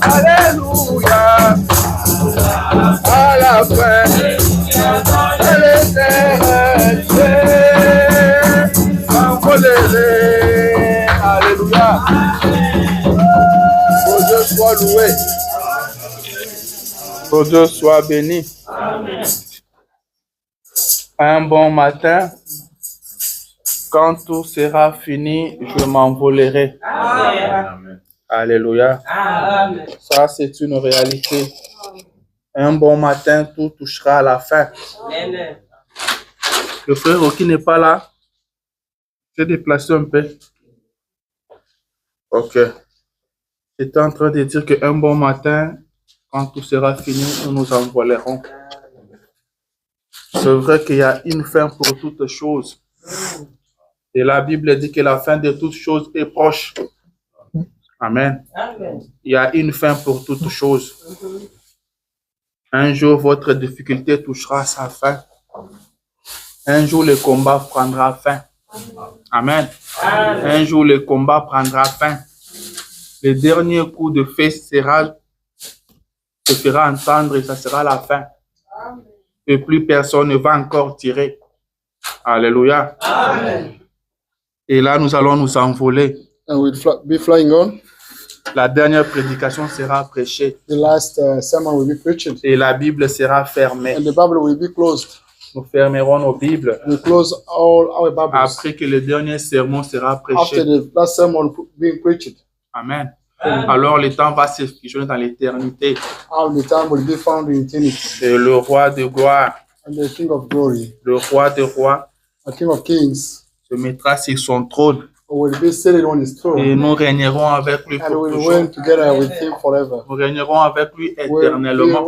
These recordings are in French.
Alléluia. À la fin de l'éternité. Alléluia. Que Dieu soit loué. Que Dieu soit béni. Amen. Un bon matin, quand tout sera fini, je m'envolerai. Amen. Alléluia. Amen. Ça, c'est une réalité. Un bon matin, tout touchera à la fin. Amen. Le frère qui n'est pas là, je vais déplacer un peu. Ok. J'étais en train de dire qu'un bon matin, quand tout sera fini, nous nous envolerons. C'est vrai qu'il y a une fin pour toutes choses. Et la Bible dit que la fin de toutes choses est proche. Amen. Il y a une fin pour toutes choses. Un jour, votre difficulté touchera sa fin. Un jour, le combat prendra fin. Amen. Un jour, le combat prendra fin. Le dernier coup de feu se fera entendre et ça sera la fin. Et plus personne ne va encore tirer. Alléluia. Amen. Et là, nous allons nous envoler. And we'll be flying on. La dernière prédication sera prêchée. The last sermon will be preached. Et la Bible sera fermée. And the Bible will be closed. Nous fermerons nos Bibles. We close all our Bibles. Après que le dernier sermon sera prêché. After the last sermon being preached. Amen. Alors le temps va se figer dans l'éternité. All the time will be found in eternity. Et le roi de gloire. And the King of glory. Le roi de rois. The King of kings. Se mettra sur son trône. Will be seated on his throne. Et nous régnerons avec lui pour toujours. Nous régnerons avec lui éternellement.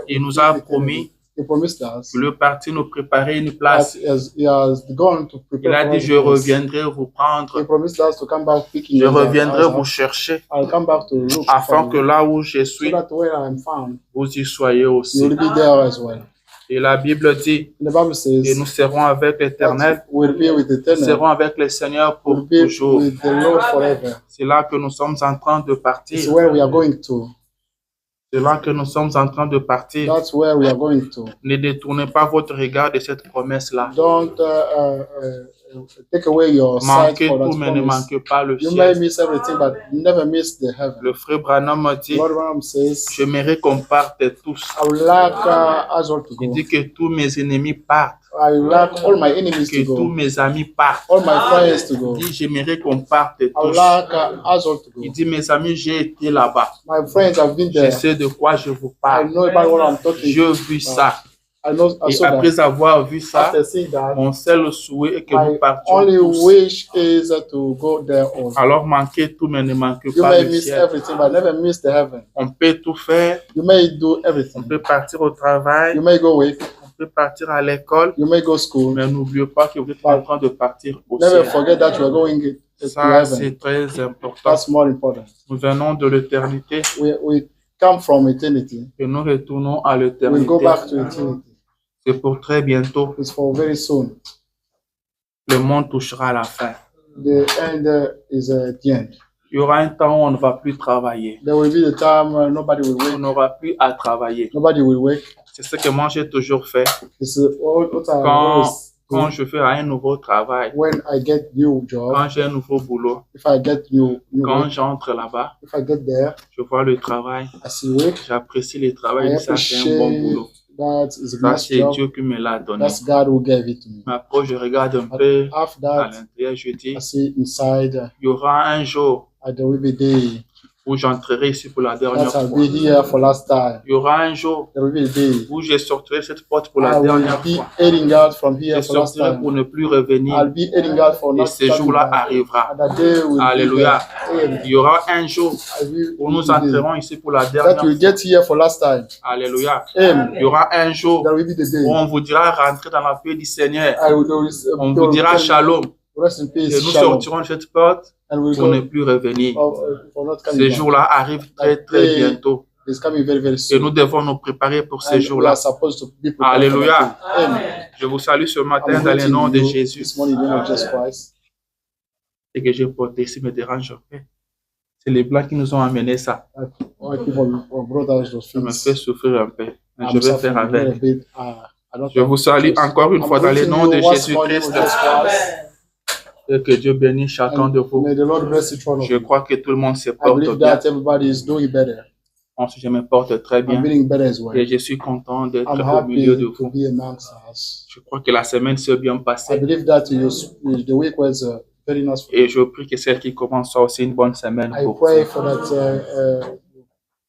Il nous a promis que le parti nous préparer une place. Il a dit, je reviendrai vous prendre. Je reviendrai vous chercher. Afin que là où je suis, vous y soyez aussi. Et la Bible dit, et nous serons avec l'Éternel, nous serons avec le Seigneur pour toujours. C'est là que nous sommes en train de partir. C'est là que nous sommes en train de partir. Ne détournez pas votre regard de cette promesse-là. Take away your manquez tout, mais ne manquez pas le ciel. You may miss everything, but never miss the heaven. Le frère Branham dit, j'aimerais qu'on parte tous. Il dit que tous mes ennemis partent. All my enemies que tous mes amis partent. All my friends to go. Il dit, j'aimerais qu'on parte tous. Il dit, mes amis, j'ai été là-bas. My friends have been there. Je sais de quoi je vous parle. I know about what I'm talking. Je vis ça. Et après avoir vu ça, mon seul souhait est que nous partions tous. Alors manquez tout, mais ne manquez pas le ciel. On peut tout faire. On peut partir au travail. On peut partir à l'école. Mais n'oubliez pas que vous êtes en train de partir au ciel. Ça, c'est très important. Nous venons de l'éternité. Et nous retournons à l'éternité. C'est pour très bientôt. Le monde touchera à la fin. The end is the end. Il y aura un temps où on ne va plus travailler. There will be the time nobody will work. On n'aura plus à travailler. Nobody will work. C'est ce que moi j'ai toujours fait. Quand je fais un nouveau travail. When I get new job. Quand j'ai un nouveau boulot. If I get new quand j'entre là-bas. If I get there. Je vois le travail. J'apprécie le travail. Ça c'est un bon boulot. Ça, c'est Dieu qui me l'a donné. Mais après, je regarde un peu à l'intérieur, je dis, il y aura un jour où j'entrerai ici pour la dernière fois. Il y aura un jour où je sortirai cette porte pour la dernière fois. Je sortirai pour ne plus revenir. Et ce jour-là arrivera. Alléluia. Il y aura un jour où nous entrerons ici pour la dernière fois. Alléluia. Il y aura un jour où on vous dira rentrer dans la paix du Seigneur. On vous dira shalom. Et nous sortirons de cette porte pour ne plus revenir. Ce jour-là arrive très très bientôt. Et nous devons nous préparer pour ce jour-là. Alléluia. Je vous salue ce matin dans le nom de Jésus. Et que je porte ici me dérange. C'est les Blancs qui nous ont amené ça. White people brought us those Ça me things. fait souffrir un peu. Mais je vais faire suffering a little avec. bit. Je vous salue encore une fois dans le nom de Jésus-Christ. Et que Dieu bénisse chacun de vous. May the Lord bless each one of Je you. crois que tout le monde se I porte believe bien. that everybody is doing better. Je me porte très bien. I'm feeling better as well. Et je suis content d'être I'm au milieu de happy to vous. be amongst us. Je crois que la semaine s'est bien I passée. believe that the week was very nice for you. Et je prie que celle qui commence soit aussi une bonne semaine I pour pray vous. for that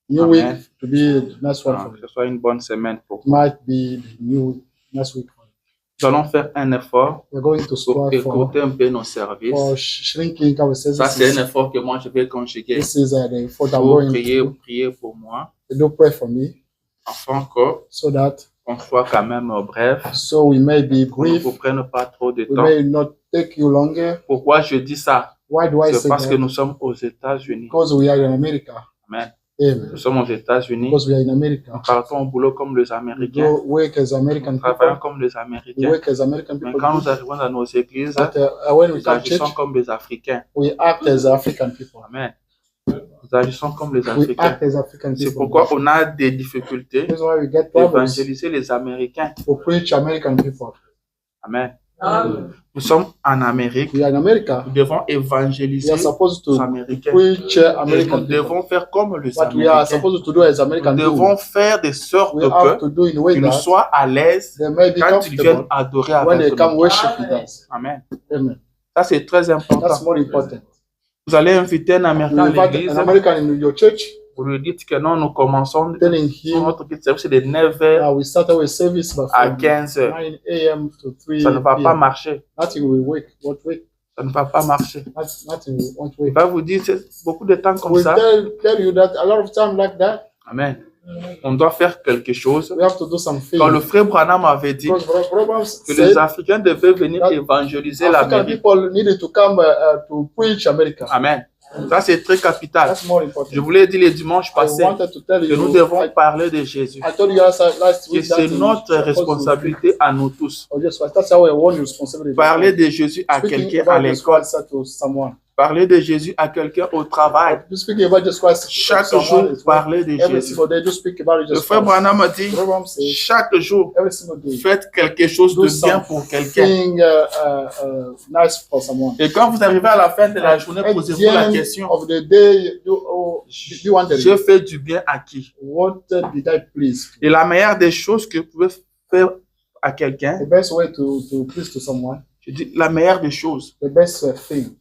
new Amen. week to be the next one for Que you. ce soit une bonne semaine pour vous. Might be the new next week for you. Nous allons faire un effort We're going to pour strive écouter un peu nos services. for shrinking our Ça, c'est un services. effort que moi, je vais conjuguer. This is the effort I'm Pour going to prier pour moi, do. Pray for me afin qu'on so that soit quand même bref. so we may be Qu'on ne brief. vous prenne pas trop de We temps. may not take you longer. Pourquoi je dis ça? Why do I C'est say parce que that? nous sommes aux États-Unis. Because we are in America. Amen. Amen. Nous sommes aux États-Unis. Because we are in America. Nous partons au boulot comme les We Américains. go work as American Nous travaillons people. comme les We Américains. work as American Mais people. quand nous arrivons dans nos églises, But when we nous come to agissons church, comme des Africains. we act as African people. Amen. Nous agissons comme les We Africains. act as African C'est people. pourquoi on a des difficultés That's why we get problems d'évangéliser les Américains. to preach American people. Amen. Nous sommes en Amérique. We are in America. Nous devons We évangéliser are supposed les to Américains. preach Et American nous people. devons faire comme les What we are Américains. supposed to do as American Nous people, devons faire de sorte we have que to do in a way qu'ils nous that soient à l'aise they may be quand ils viennent comfortable adorer when they avec come nous. worship with us. Amen. Amen. Ça, c'est très That's important. more important. Vous allez inviter un You Américain à invite l'église. an American in your church, Vous lui dites que non, nous commençons telling him notre service de 9h we start our service by à from 15h. 9 a.m. to 3 Ça ne va pas p.m. marcher. Nothing will work. What work? Ça ne va pas marcher. Nothing won't Il work. va vous dire, c'est beaucoup de temps comme We ça. tell you that a lot of time like that, Amen. On doit faire quelque chose. we have to do something. Quand le frère Branham avait dit Because Brother que les said Africains devaient venir that évangéliser African l'Amérique. people needed to come to preach America. Amen. Ça, c'est très capital. That's more important. Je vous l'ai dit le dimanche I passé wanted to tell que nous you, devons parler de Jésus. I told you last Et week c'est that notre responsabilité à nous tous. that's our one responsibility. Parler de Jésus à Speaking quelqu'un à about Jesus l'école. Christ to someone. Parler de Jésus à quelqu'un au travail. Speaking about Jesus Christ to Chaque someone jour, as well. parler de Every Jésus. single day, do speak about Le Jesus frère Christ. Branham a dit, Brother says, chaque jour, every single day, faites quelque chose do de bien pour quelqu'un. something nice for someone. Et quand vous arrivez à la fin de la journée, At posez-vous the la end question, of the day, you wonder, j'ai fait du bien à qui? what did I please? Et la meilleure des choses que vous pouvez faire à quelqu'un, The best way to please to someone, je dis, la meilleure des choses, the best thing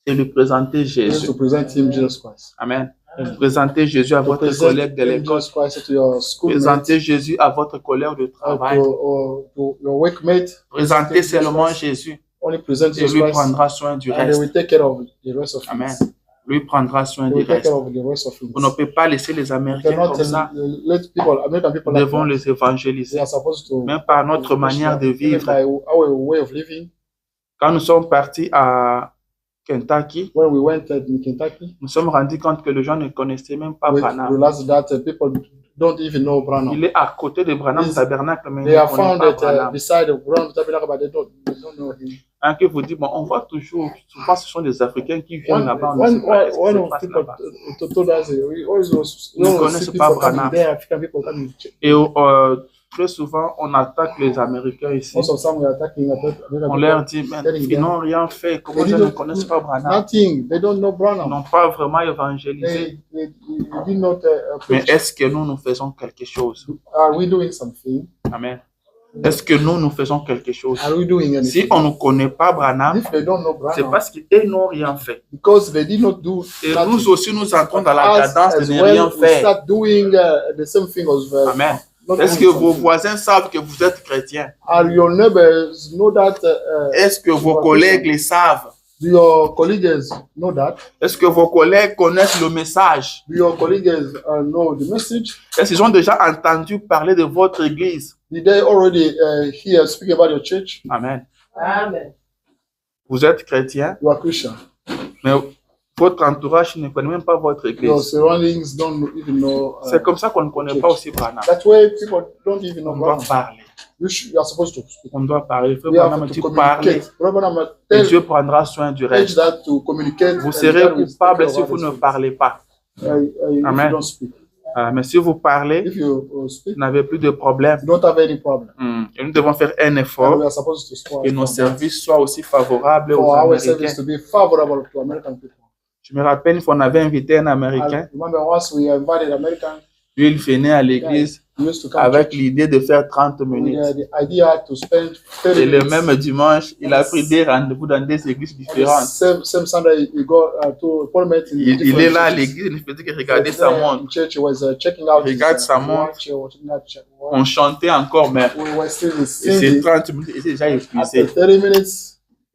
c'est de lui présenter is Jésus. to present him Jesus Christ. Amen. Présentez Jésus à To votre present collègue de him l'école. Jesus Christ to your schoolmate, Présentez Jésus à votre collègue de travail. to your workmate. Présentez seulement Jésus Only present et Jesus lui Christ, prendra soin du and they reste. will take care of the rest of Amen. things. Lui prendra soin They du will take reste. care of the rest of things. On ne peut pas laisser les You Américains cannot comme ça. let people, American people, Nous like devons that. les They évangéliser. are supposed to, Même par notre manière de even vivre. by our way of living. Quand nous sommes partis à Kentucky, When we went in Kentucky, nous sommes rendus compte que les gens ne connaissaient même pas we Branham. realized that people don't even know Branham. Il est à côté de Branham Is- Tabernacle, mais il They ne are connaît found pas at Branham. beside of Branham Tabernacle, but they don't know him. Un qui vous dit, bon, on voit toujours, souvent ce sont des Africains qui viennent là-bas, on ne sait One pas ce qui one se of passe people là-bas. told us we always Ils ne connaissent see pas people coming Branham. there, African people coming. Et très souvent, on attaque les Américains ici. Most of some were attacking American On leur people. dit, mais telling ils them, n'ont rien fait. Comment They ils ne didn't- connaissent pas Branham? Nothing. They don't know Ils Branham. n'ont pas vraiment évangélisé. They did not Mais preach. est-ce que nous faisons quelque chose? Are we doing something? Amen. Est-ce que nous faisons quelque chose? Are we doing anything? Si on ne connaît pas Branham, If they don't know c'est Branham, parce qu'ils n'ont rien fait. because they did not do Et nothing. nous aussi, nous entrons dans la Us cadence as de ne well, rien we faire. start doing the same thing as Amen. not Est-ce que doing vos something. voisins savent que vous êtes chrétiens? Are your neighbors know that? Est-ce que vos collègues les savent? Do your colleagues know that? Est-ce que vos collègues connaissent le message? Do your colleagues know the message? Est-ce qu'ils ont déjà entendu parler de votre église? Did they already hear speaking about your church? Amen. Amen. Vous êtes chrétien, You are Christian. mais votre entourage ne connaît même pas votre Your église. surroundings don't even know. C'est comme ça qu'on ne connaît pas aussi Branham. That way, people don't even know On doit Branham. parler. You are supposed to speak. On doit parler. You have to Parler. Et Dieu prendra soin du reste. Vous serez coupable si vous ne parlez pas. Amen. Mais si vous parlez, vous n'avez plus de problème. Et nous devons faire un effort que nos services soient aussi favorables aux Américains. Je me rappelle qu'on avait invité un Américain. Lui, il venait à l'église avec l'idée de faire 30 minutes. Et le même dimanche, il a pris des rendez-vous dans des églises différentes. Il est là à l'église, il faisait que regarder sa montre. Il regarde sa montre. On chantait encore, mais c'est 30 minutes et c'est déjà épuisé.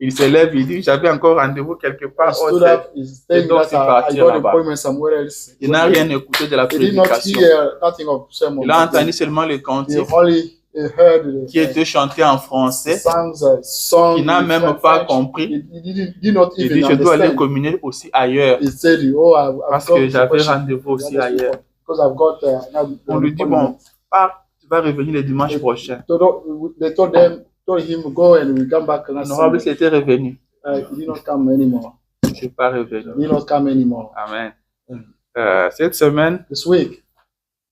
Il se lève, il dit, j'avais encore rendez-vous quelque part. Et donc, c'est parti là-bas. Il n'a rien écouté de la prédication. Il a entendu seulement le cantique qui était chanté en français. Il n'a même pas compris. Il dit, je dois aller communier aussi ailleurs. Parce que j'avais rendez-vous aussi ailleurs. On lui dit, bon, tu vas revenir le dimanche prochain. L'honorable s'était revenu. Il n'est pas revenu. Amen. Cette semaine,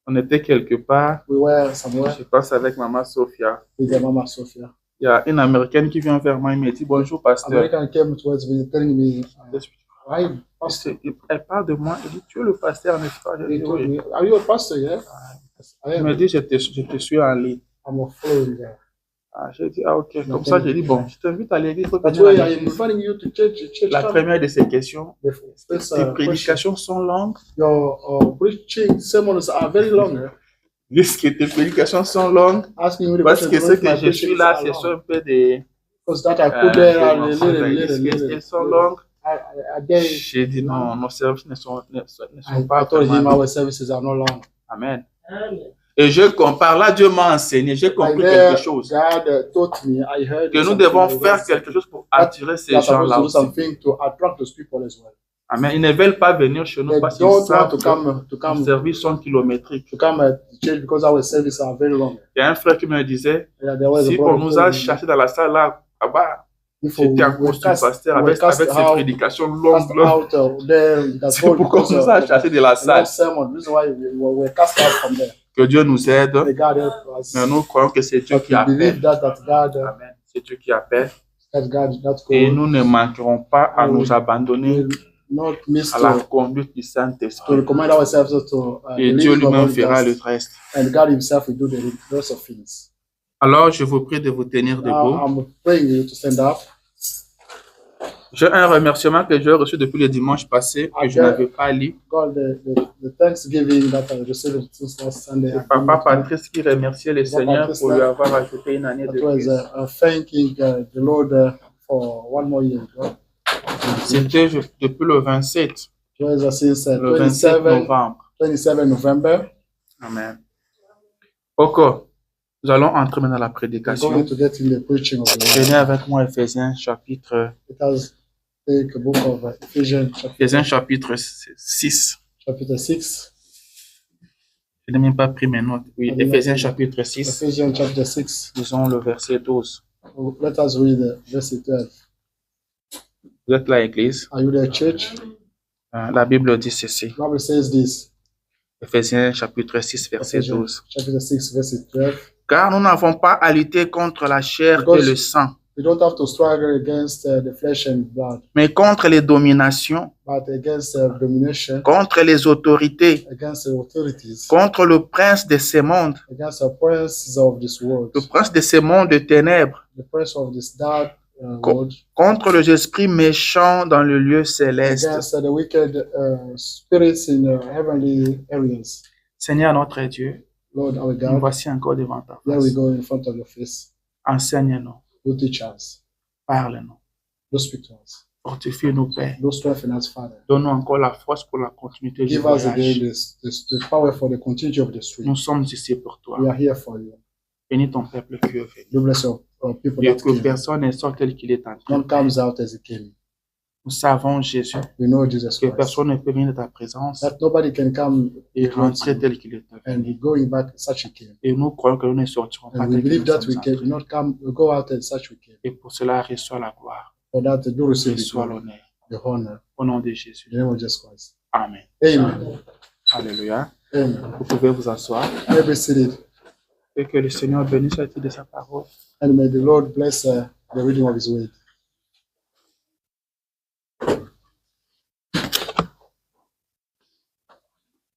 on était quelque part. Je passe avec Maman Sophia. Il y a une Américaine qui vient vers moi et me dit bonjour, pasteur. Elle parle de moi. Elle dit, tu es le pasteur, n'est-ce pas? Je dis, oui. Elle me dit, je te suis en ligne. J'ai dit, ok. Comme ça, j'ai dit, bon, je t'invite à l'église. La première de ces questions, tes prédications sont longues. Puisque tes prédications sont longues, parce que ce que je suis là, ce sont un peu des... Elles sont longues. J'ai dit, non, nos services ne sont pas vraiment... Amen. Et je compare, là Dieu m'a enseigné, j'ai compris quelque chose. Que nous devons faire quelque chose pour attirer ces gens-là aussi. Amen. Ils ne veulent pas venir chez nous parce qu'ils savent que nos services sont kilométriques. Il y a un frère qui me disait, si on nous a chassés dans la salle là-bas, c'était en cause du pasteur avec ses prédications longues. C'est pourquoi on nous a chassés de la salle. Que Dieu nous aide, mais nous croyons que c'est Dieu qui appelle. Amen. C'est Dieu qui appelle. Et nous ne manquerons pas à nous abandonner à la conduite du Saint-Esprit. Et Dieu lui-même fera le reste. Alors, je vous prie de vous tenir debout. J'ai un remerciement que j'ai reçu depuis le dimanche passé que je n'avais pas lu. Papa Patrice qui remerciait le Seigneur pour lui avoir ajouté une année de plus. C'était depuis le 27. Le 27 novembre. Amen. Ok. Nous allons entrer maintenant dans la prédication. Venez avec moi Ephésiens chapitre... Ephésiens chapitre 6. Je n'ai même pas pris mes notes. Oui, Ephésiens chapitre 6. Disons le verset 12. Let us read verse 12. Vous êtes là, Église? Are you there, church? La Bible dit ceci. The Bible says this. Ephésiens chapitre 6, verset 12. Chapitre 6, verset 12. Car nous n'avons pas à lutter contre la chair et le sang. We don't have to struggle against the flesh and blood, mais contre les dominations, but against domination, contre les autorités, against the authorities, contre le prince de ce monde, against the prince of this world, le prince de ce monde de ténèbres, the prince of this dark world, contre les esprits méchants dans le lieu céleste. Against the wicked spirits in heavenly areas. Seigneur notre Dieu, Lord our God, nous voici encore devant ta here face. we go in front of your face. Enseigne-nous. Do teach us. Parle-nous. Do speak to us. Fortifie-nous, Père. Do strengthen us, Father. Donne-nous encore la force pour la continuité du Give us voyage. again the power for the continuity of the street. Nous sommes ici pour toi. We are here for you. Bénis ton peuple qui est venu. Do bless your people Et that que came. personne ne sorte tel qu'il est entré. None comes out as he came. Nous savons, Jésus, que personne ne peut venir de ta présence et rentrer tel qu'il est venu. Et nous croyons que nous ne sortirons pas tel qu'il est venu. Et pour cela, reçois la gloire. Reçois l'honneur. Au nom de Jésus. Amen. Alléluia. Vous pouvez vous asseoir. Et que le Seigneur bénisse la lecture de sa parole. And may the Lord bless the reading of His word.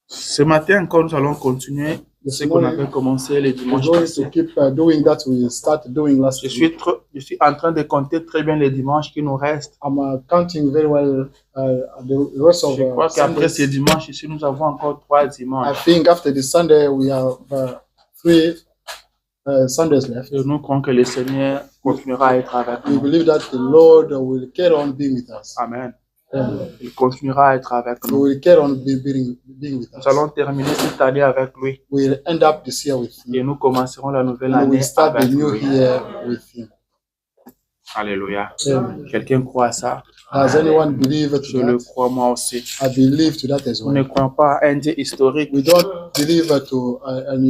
Ce matin encore, nous allons continuer ce qu'on avait commencé le dimanche passé. Je suis en train de compter très bien les dimanches qui nous restent. Je crois qu'après ces dimanches ici, nous avons encore 3 dimanches. I think after the Sunday we have 3 Sundays left. Et nous croyons que le Seigneur continuera à être avec nous. We believe that the Lord will carry on being with us. Amen. Il continuera à être avec nous. Will carry on being with us. Nous allons terminer cette année avec lui. We'll end up this year with him. Et nous commencerons la nouvelle année avec lui. Alléluia. Quelqu'un croit à ça? Does anyone believe to Je le crois moi aussi. I believe to that as well. Nous ne croyons pas à un Dieu historique. We don't believe to an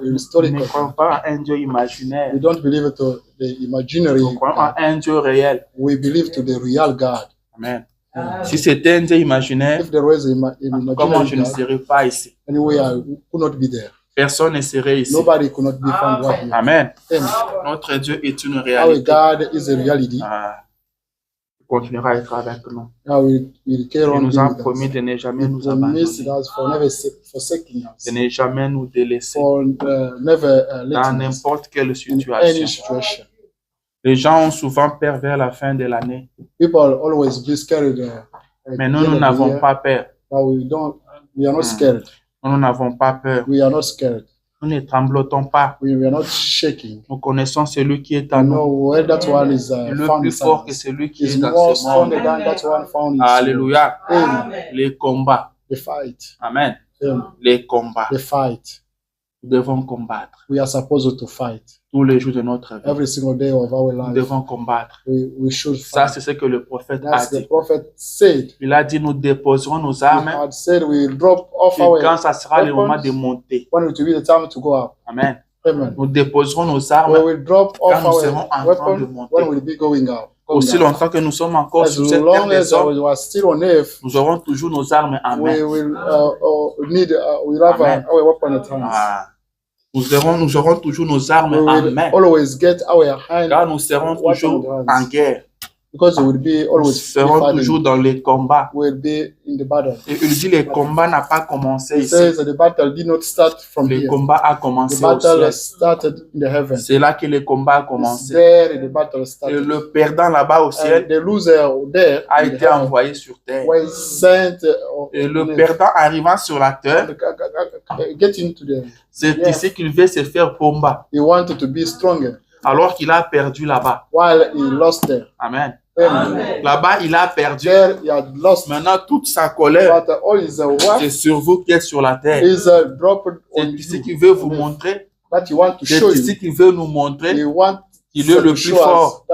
historical. Nous ne croyons pas à un Dieu imaginaire. We don't believe to the imaginary. Nous croyons à un Dieu réel. We believe to the real God. Amen. Si c'était un Dieu imaginaire, comment je ne serais pas ici? Anyway, I could not be there. Personne ne serait ici. Nobody could not be found right here. Amen. Notre Dieu est une réalité. Our God is a reality. Il continuera à être avec nous. Il nous a promis de ne jamais nous abandonner, de ne jamais nous délaisser dans n'importe quelle situation. Les gens ont souvent peur vers la fin de l'année. Mais nous, nous n'avons pas peur. Nous n'avons pas peur. Nous ne tremblotons pas. Nous connaissons celui qui est en nous. Le plus fort que celui qui est dans ce monde. Alléluia. Les combats. Amen. Les combats. Nous devons combattre. We are supposed to fight. Tous les jours de notre vie. Every single day of our life. Nous devons combattre. We should fight. Ça, c'est ce que le prophète a dit. The prophet said. Il a dit, nous déposerons nos armes. He had said we drop off et our quand ça sera le moment de monter. When it will be the time to go up. Amen. Amen. Nous déposerons nos armes. We will drop off quand nous serons en train de monter. When we'll be going up. Aussi longtemps que nous sommes encore sur cette terre des hommes, nous aurons toujours nos armes en main. We will we'll have our weapon at hand. Nous aurons toujours nos armes en main. Car nous serons toujours en guerre. Nous serons toujours dans les combats. Et il dit le combat n'a pas commencé ici. Le combat a commencé au ciel. C'est là que le combat a commencé. Et le perdant là-bas au ciel a été envoyé sur terre. Et le perdant arrivant sur la terre, c'est ici qu'il veut se faire combat. Alors qu'il a perdu là-bas. Amen. Là-bas, il a perdu. Maintenant, toute sa colère, c'est sur vous qui êtes sur la terre. C'est ici qu'il veut vous montrer. C'est ici qu'il veut nous montrer qu'il est le plus fort.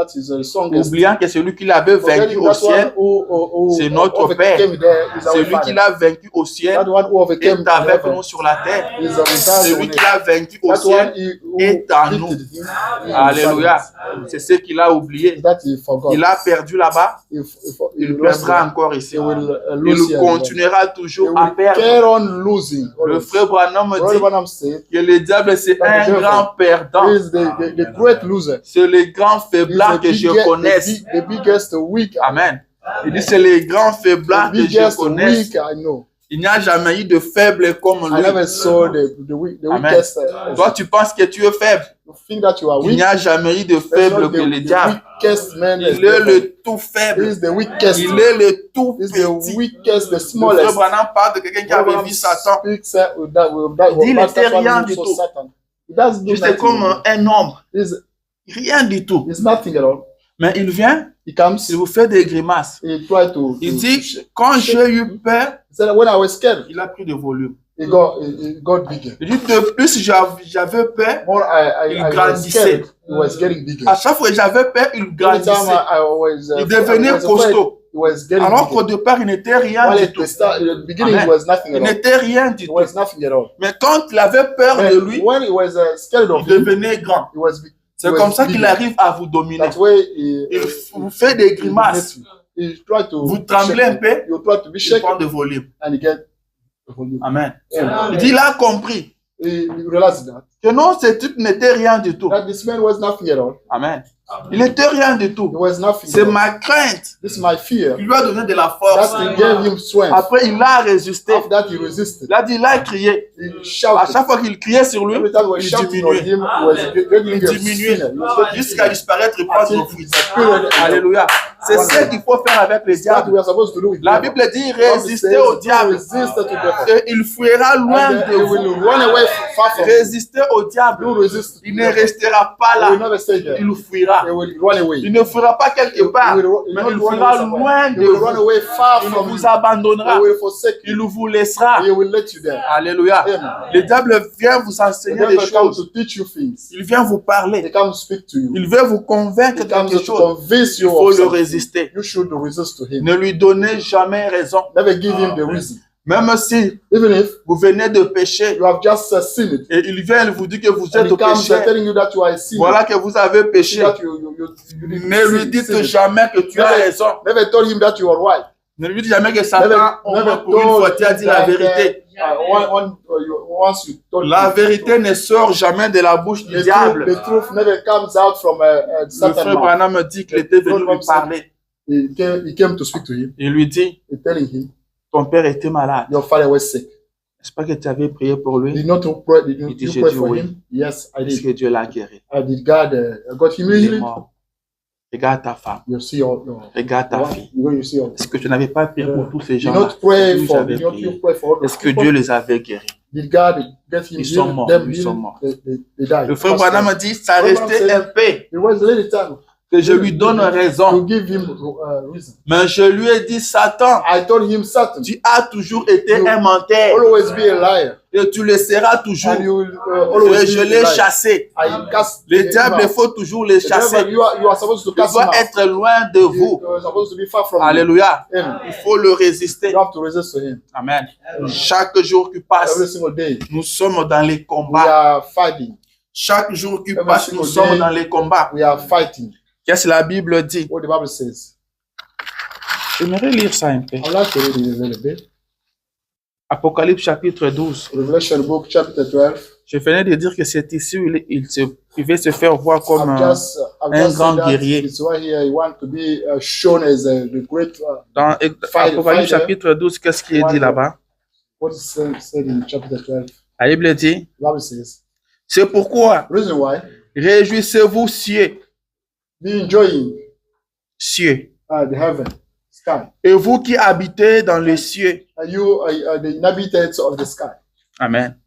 Oubliant que celui qui l'avait vaincu au ciel, c'est notre Père. Celui qui l'a vaincu au ciel est avec nous sur la terre. Celui qui l'a vaincu au ciel est en nous. Alléluia. C'est ce qu'il a oublié. Il a perdu là-bas. Il perdra encore ici. Il continuera toujours à perdre. Le frère Branham dit que le diable c'est un grand perdant. C'est les grands faiblards que je connaisse. Amen. Il dit c'est les grands faiblards que je connaisse. Il n'y a jamais eu de faible comme lui. Amen. Toi, tu penses que tu es faible. Il n'y a jamais eu de faible que le diable. Il est le tout faible. Il est le tout petit. Le frère Branham parle de quelqu'un qui avait vu Satan. Il dit il n'était rien du tout. Juste comme un homme. Rien du tout. Mais il vient, il vous fait des grimaces. Il dit, quand j'ai eu peur, il a pris de volume. It got bigger. Il dit, de plus j'avais peur, il grandissait. He was getting bigger. À chaque fois que j'avais peur, il grandissait. Il devenait costaud. Alors qu'au départ, il n'était rien du tout. Il n'était rien du tout. Mais quand il avait peur de lui, il devenait grand. C'est comme ça qu'il arrive à vous dominer. Il vous fait des grimaces. Vous tremblez un peu, il prend de volume. Amen. Il dit, il a compris que non, ce type n'était rien du tout. Amen. Il n'était rien du tout. C'est ma crainte qui lui a donné de la force. Après, il a résisté. Il a crié. À chaque fois qu'il criait sur lui, il diminuait jusqu'à disparaître et prendre le fruit. Alléluia. C'est ce qu'il faut faire avec les diables. La Bible dit résister au diable et il fuira loin de vous. Résister au diable. Il ne restera pas là. Il fuira. Il ne fuira pas quelque part, mais il fuira loin de vous. Il vous abandonnera. Il vous laissera. Alléluia. Le diable vient vous enseigner des choses. Il vient vous parler. Il veut vous convaincre de quelque chose. Il faut le résister. Ne lui donnez jamais raison. Même si vous venez de pécher et il vient vous dire que vous êtes au péché, voilà que vous avez péché, ne lui dites jamais que tu as raison. Ne lui dites jamais que Satan, pour une fois, tu as dit la vérité. La vérité ne sort jamais de la bouche du diable. Le frère Branham dit qu'il était venu lui parler. Il lui dit, ton père était malade. Est-ce pas que tu avais prié pour lui? Il dit, j'ai dit oui. Est-ce que Dieu l'a guéri? Il est mort. Regarde ta femme. Regarde ta fille. Est-ce que tu n'avais pas prié pour tous ces gens-là? Est-ce que Dieu les avait guéris? Ils sont morts. Ils sont morts. Le frère Branham dit, ça restait un peu que je lui donne raison. Mais je lui ai dit, Satan, tu as toujours été un menteur. Et tu le seras toujours. Et je l'ai chassé. Le diable, il faut toujours le chasser. Il doit être loin de vous. Alléluia. Il faut le résister. Amen. Chaque jour qui passe, nous sommes dans les combats. Chaque jour qui passe, nous sommes dans les combats. Qu'est-ce que la Bible dit? J'aimerais lire ça un peu. Apocalypse chapitre 12. Je venais de dire que c'est ici où il veut se faire voir comme un grand guerrier. Dans Apocalypse chapitre 12, qu'est-ce qui est dit là-bas? La Bible dit, c'est pourquoi réjouissez-vous, cieux. Cieux. Et vous qui habitez dans les cieux. Amen.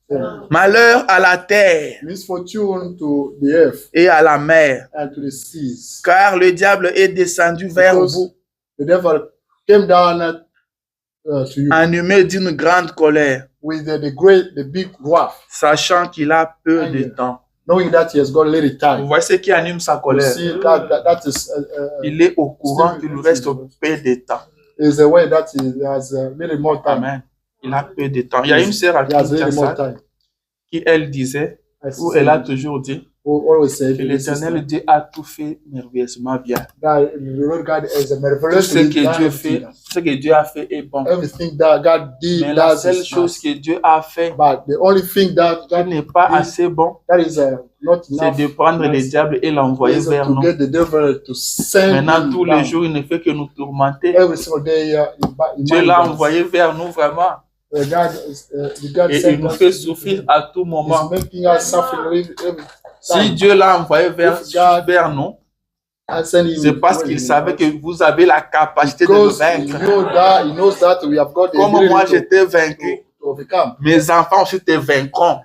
Malheur à la terre et à la mer, car le diable est descendu vers vous, animé d'une grande colère, sachant qu'il a peu de temps. Vous voyez ce qui anime sa colère. Il est au courant qu'il lui reste peu de temps. Amen. Il a peu de temps. Il y a une sœur à Kinshasa qui, elle disait, ou elle a toujours dit, que l'Éternel Dieu a tout fait merveilleusement bien. Tout ce que Dieu fait, ce que Dieu a fait est bon. Mais la seule chose que Dieu a fait qui n'est pas assez bon, c'est de prendre le diable et l'envoyer vers nous. Maintenant, tous les jours, il ne fait que nous tourmenter. Dieu l'a envoyé vers nous vraiment. Et il nous fait souffrir à tout moment. Si Dieu l'a envoyé vers nous, c'est parce qu'il savait que vous avez la capacité de nous vaincre. Comme moi j'étais vaincu, mes enfants aussi te vaincront.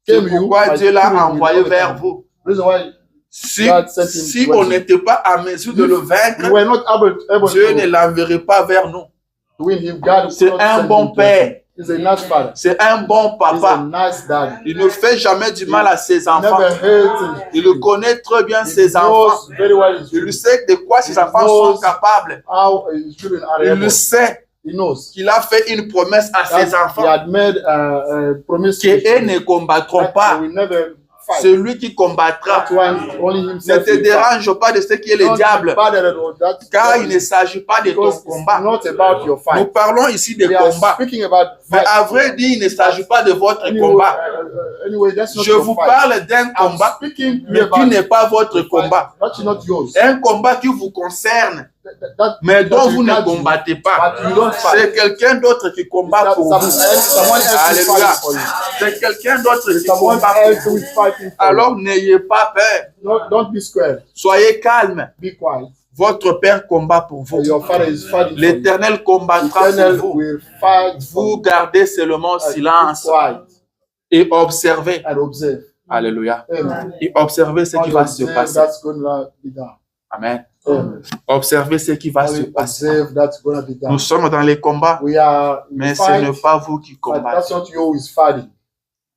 C'est pourquoi Dieu l'a envoyé vers vous. Si on n'était pas à mesure de le vaincre, Dieu ne l'enverrait pas vers nous. C'est un bon père. He's a nice father. C'est un bon He's a papa. nice dad. Il ne fait jamais du mal à ses enfants. Never hurt Il connaît très bien him. ses He enfants. knows very well his Il children. sait de quoi ses enfants knows sont capables. How his children are Il able. le sait He knows qu'il a fait une promesse à ses that he enfants had made a promise to qu'eux his ne combattront that pas. he will never fight. Celui qui combattra. That one, only Ne himself te will fight. dérange pas de ce qui est le Don't be diable, bothered about that, car il ne s'agit pas de ton because it's combat. not about your Nous fight. parlons ici de We are combat. speaking about Mais fight. à vrai dire, il ne s'agit pas de votre Anyway, combat. anyway, that's not Je your vous fight. parle d'un I'm combat, speaking to mais you qui about n'est pas votre the fight, combat. not yours. Un combat qui vous concerne, That mais dont that vous ne regards you, combattez pas. but you don't fight. C'est quelqu'un d'autre qui combat That pour someone vous. else is Alléluia. fighting for you. C'est quelqu'un d'autre qui Someone combat else pour vous. is fighting for Alors n'ayez pas peur. you. Don't be scared. Soyez calme. Be quiet. Votre Père combat pour vous. Your father is fighting for you. L'Éternel combattra Eternal pour vous. will fight for Vous you. gardez seulement Be silence quiet et observez. and observe. Alléluia. Amen. Et observez ce qui Only va se observe passer. that's gonna be done. Amen. Amen. Observez ce qui va se Only passer. observe that's gonna be done. Nous sommes dans les combats, We are in mais the ce fight, n'est pas vous qui but combattez. that's not you who is fighting.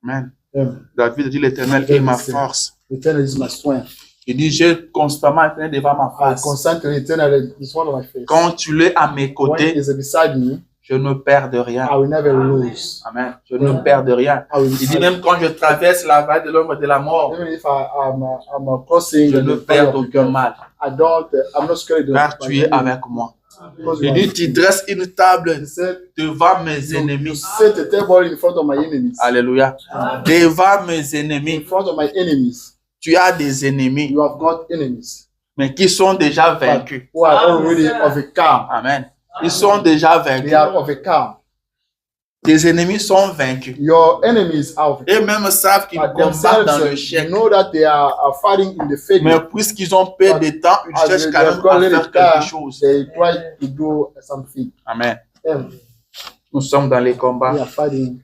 Amen. Amen. David dit l'Éternel est ma force. Eternal is my strength. Il dit j'ai constamment l'Éternel devant ma I face. constantly eternal is one of my face. Quand tu l'es à mes When côtés, he is beside me, je ne perds de rien. I will never lose. Amen. Je ne perds de rien. I will Il dit même quand je traverse la vallée de l'ombre de la mort, even if I'm crossing je the ne valley perds of aucun death, mal, I'm not scared of car tu es avec moi. because Il dit tu dresses une table he said, devant mes you ennemis. set a table in front of my enemies. Alléluia. Devant mes In ennemis. front of my enemies, Tu as des ennemis, you have got enemies mais qui sont déjà vaincus. who are already overcome. Amen. Ils sont déjà They vaincus. are overcome. Tes ennemis sont vaincus. Your enemies are overcome. Eux-mêmes savent qu'ils But combattent dans le themselves, chèque. you know that they are fighting in the Mais failure. puisqu'ils ont peu de temps, ils As cherchent they quand have même got à little faire quelque time, chose. they try to do something. Amen. Amen. Nous sommes dans les We combats. are fighting.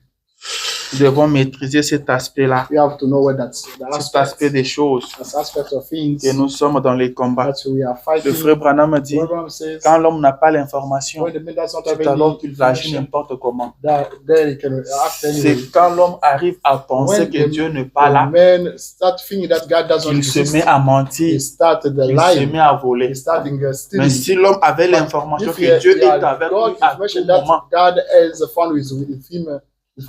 Nous devons maîtriser cet aspect-là, We have to know what that's the cet aspect aspect, des choses. that's aspect of things Et nous sommes dans les combats. that we are Le fighting. frère Branham dit, Abraham says, quand l'homme n'a pas l'information, when the man does not c'est have alors any qu'il agit information, n'importe comment. then he can act anyway. C'est quand l'homme arrive à penser When que the- Dieu n'est pas The là, man start thinking that God doesn't il se exist. met à mentir, He started the il se lying. met à voler. He starting Mais stealing. si l'homme avait l'information If que Dieu he est had avec got lui à information tout that moment, God is found with him,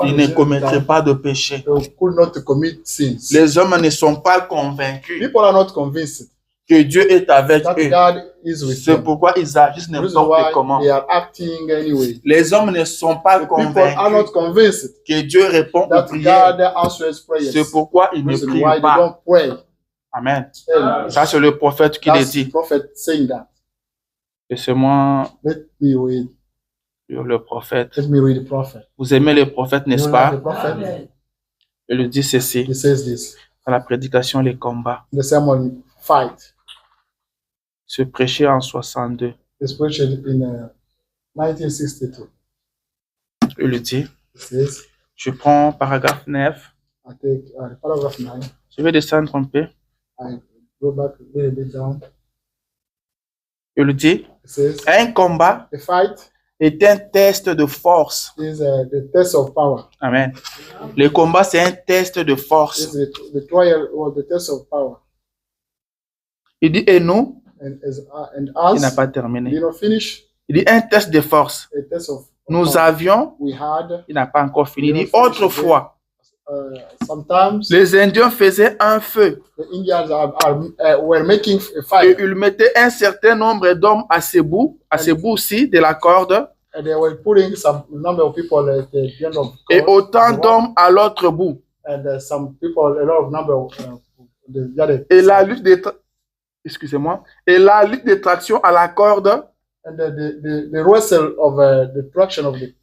il ne commettrait pas de péché. he could not commit sins. Les hommes ne sont pas convaincus People are not convinced que Dieu est avec that eux. God is with C'est them. pourquoi ils agissent The reason n'importe why comment. they are acting anyway. Les hommes ne sont pas The people are not convaincus convinced que Dieu répond aux that prières. God answers prayers. C'est pourquoi ils The ne reason prient why they pas. don't pray. Amen. Amen. Ça, c'est le prophète qui le That's the dit. prophet saying that. Et c'est moi, Let me read. le prophète. Let me read the prophet. Vous aimez les prophètes, n'est-ce You know pas? the prophet? Il lui dit ceci. He says this. Dans la prédication, les combats. The sermon fight. Se prêcher en 62. It's preached in 1962. Il lui dit, It says, je prends paragraphe 9. I take paragraph 9. Je vais descendre un peu. I go back a little bit down. Il lui dit, It says, un combat the fight est un test de force. is the test of power. Amen. Le combat, c'est un test de It's force. the trial or the test of power. Il dit, et nous, And il n'a us, pas terminé. you know, finish Il dit, un test de force. a test of Nous power. avions, We had il n'a pas encore fini, il dit, autrefois, sometimes les Indiens faisaient un feu the Indians were making a et fire, ils mettaient un certain nombre d'hommes à ces bouts-ci de la corde and they were putting some number of people at the end of et cord, autant d'hommes à l'autre bout. and some people, a lot of number of the other Et la lutte de excusez-moi, et la lutte de traction à la corde, and the wrestle of the traction of the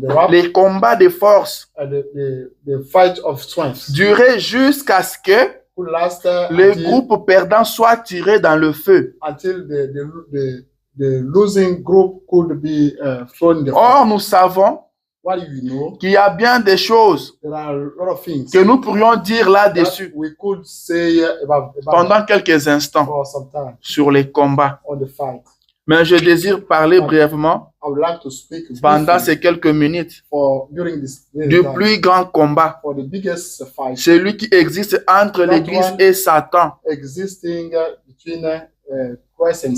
rope, les combats de force and the fight of strength duraient jusqu'à ce que could last le groupe perdant soit tiré dans le feu. until the losing group could be thrown in the fire. Or, nous savons What do you know? qu'il y a bien des choses There are a lot of things que nous pourrions dire that là-dessus we could say about pendant quelques instants for some time sur les combats. on the fight. Mais je désire parler brièvement pendant ces quelques minutes du plus grand combat, celui qui existe entre l'Église et Satan,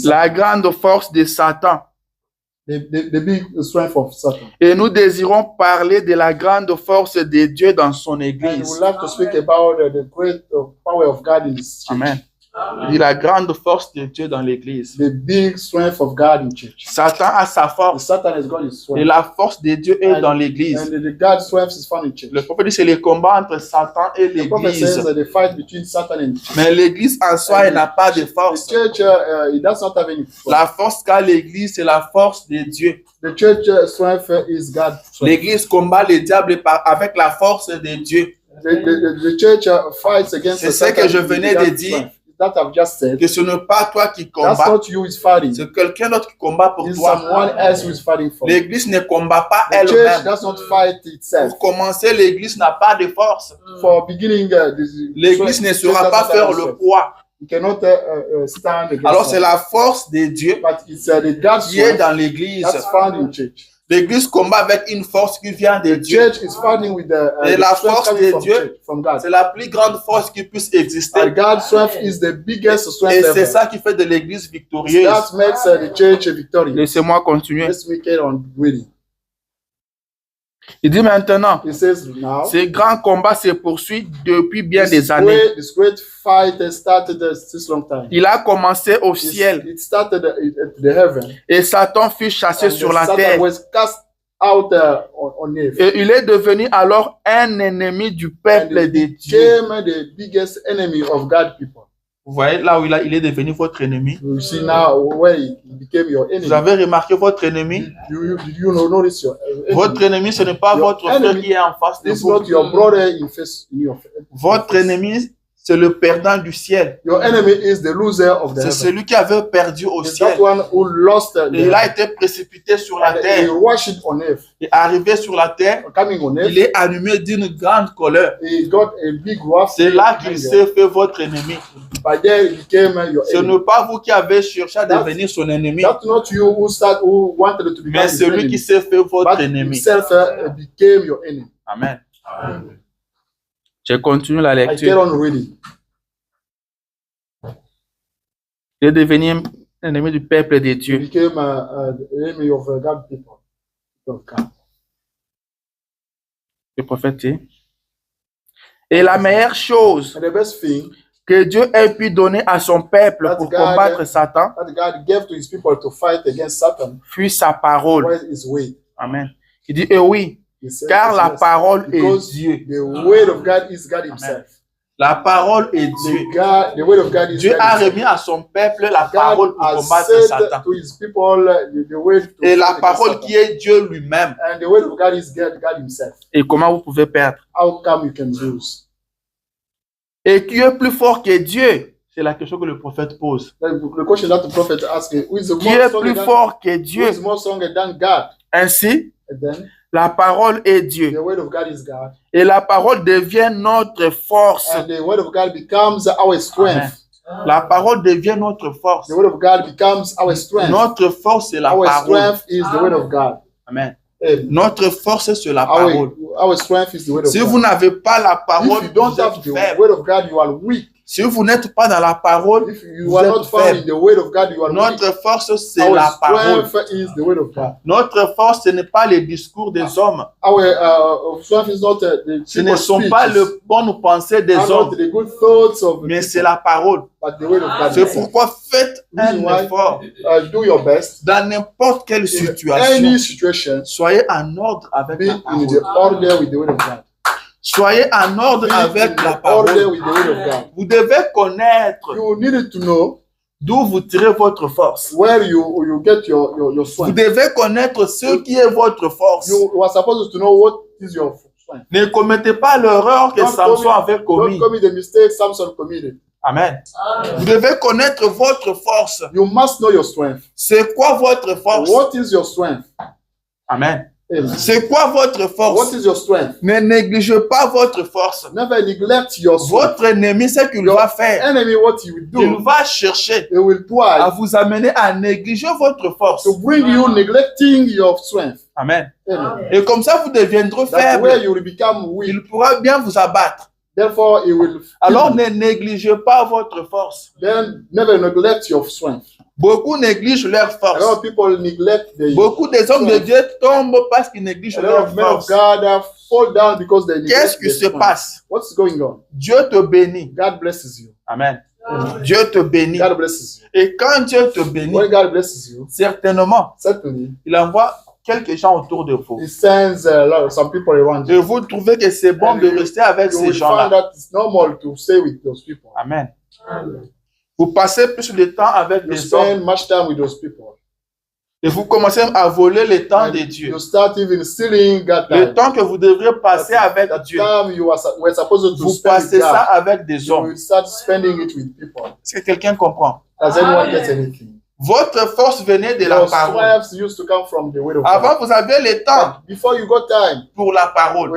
la grande force de Satan. Et nous désirons parler de la grande force de Dieu dans son Église. Amen. Il dit la grande force de Dieu dans l'Église. Satan a sa force. Et la force de Dieu est dans l'Église. Le prophète dit c'est le combat entre Satan et l'Église. Mais l'Église en soi, elle n'a pas de force. La force qu'a l'Église, c'est la force de Dieu. L'Église combat le diable avec la force de Dieu. C'est ce que je venais de dire. Que ce n'est pas toi qui combats, c'est quelqu'un d'autre qui combat pour toi. L'Église ne combat pas elle-même. Pour commencer, l'Église n'a pas de force. L'Église ne saura pas faire le poids. Alors c'est la force de Dieu qui est dans l'Église. L'Église combat avec une force qui vient de Dieu. Et la force de Dieu, c'est la plus grande force qui puisse exister. Et c'est ça qui fait de l'Église victorieuse. Laissez-moi continuer. Il dit maintenant, ce grand combat se poursuit depuis bien des années. Il a commencé au ciel et Satan fut chassé sur la terre. Et il est devenu alors un ennemi du peuple de Dieu. Vous voyez là où il est devenu votre ennemi. Vous avez remarqué votre ennemi? Votre ennemi, ce n'est pas votre frère qui est en face de vous. Votre ennemi, c'est le perdant du ciel. C'est celui qui avait perdu au ciel. Et il a été précipité sur la terre. Et arrivé sur la terre, il est animé d'une grande colère. C'est là qu'il s'est fait votre ennemi. Ce n'est pas vous qui avez cherché à devenir son ennemi, mais celui qui s'est fait votre ennemi. Amen. Je continue la lecture. Il est devenu un ennemi du peuple de Dieu. Le prophète dit. Et la meilleure chose que Dieu ait pu donner à son peuple pour combattre Satan fut sa parole. Amen. Il dit, oui, car la parole est Dieu. Amen. La parole est Dieu. Dieu a remis à son peuple la parole pour combattre Satan. Et la parole qui est Dieu lui-même. Et comment vous pouvez perdre? Et qui est plus fort que Dieu? C'est la question que le prophète pose. Qui est plus fort que Dieu? Ainsi, la parole est Dieu. Et la parole devient notre force. Amen. La parole devient notre force. Notre force, c'est la parole. Amen. Notre force, c'est la parole. Si vous n'avez pas la parole, vous êtes faible. Si vous n'êtes pas dans la parole, vous êtes faible. Notre force, c'est la parole. Notre force, ce n'est pas les discours des hommes. Ce ne sont pas les bonnes pensées des hommes, mais c'est la parole. C'est pourquoi faites un effort dans n'importe quelle situation. Soyez en ordre avec la parole. Soyez en ordre avec la parole. Vous devez connaître d'où vous tirez votre force. Vous devez connaître ce qui est votre force. Ne commettez pas l'erreur que Samson avait commis. Amen. Vous devez connaître votre force. C'est quoi votre force? Amen. C'est quoi votre force? What is your strength? Ne négligez pas votre force. Never neglect your strength. Votre ennemi, c'est qu'il va faire. Enemy, what he will do? Il va chercher He will try à vous amener à négliger votre force. to bring you neglecting your strength. Amen. Amen. Et comme ça, vous deviendrez That's faible. where you will become weak. Il pourra bien vous abattre. Therefore, he will. Alors, ne négligez pas votre force. Then never neglect your strength. Beaucoup négligent leur A lot force. of people neglect their Beaucoup des hommes de Dieu tombent parce qu'ils négligent A lot leur of men of force. God have fall down because they neglect Qu'est-ce qui their se strength. passe? What's going on? Dieu te bénit. God blesses you. Amen. Dieu te bénit. God blesses you. Et quand Dieu te bénit, When God blesses you, certainement, certainly, il envoie quelques gens autour de vous. He sends some people around Et you. vous trouvez que c'est bon And de rester avec You ces will find gens-là. that it's normal to stay with those people. Amen. Vous passez plus de temps avec You des hommes spend much time with those people. et vous commencez à voler le temps de Dieu. You start even stealing God Le time. temps que vous devriez passer avec That Dieu, time you were supposed to vous spend passez with ça God. avec des You hommes. will start spending it with people. Est-ce que quelqu'un comprend? Does anyone get anything? Votre force venait de la Your parole. strength used to come from the word of God. Avant, vous aviez le temps But before you got time pour la parole.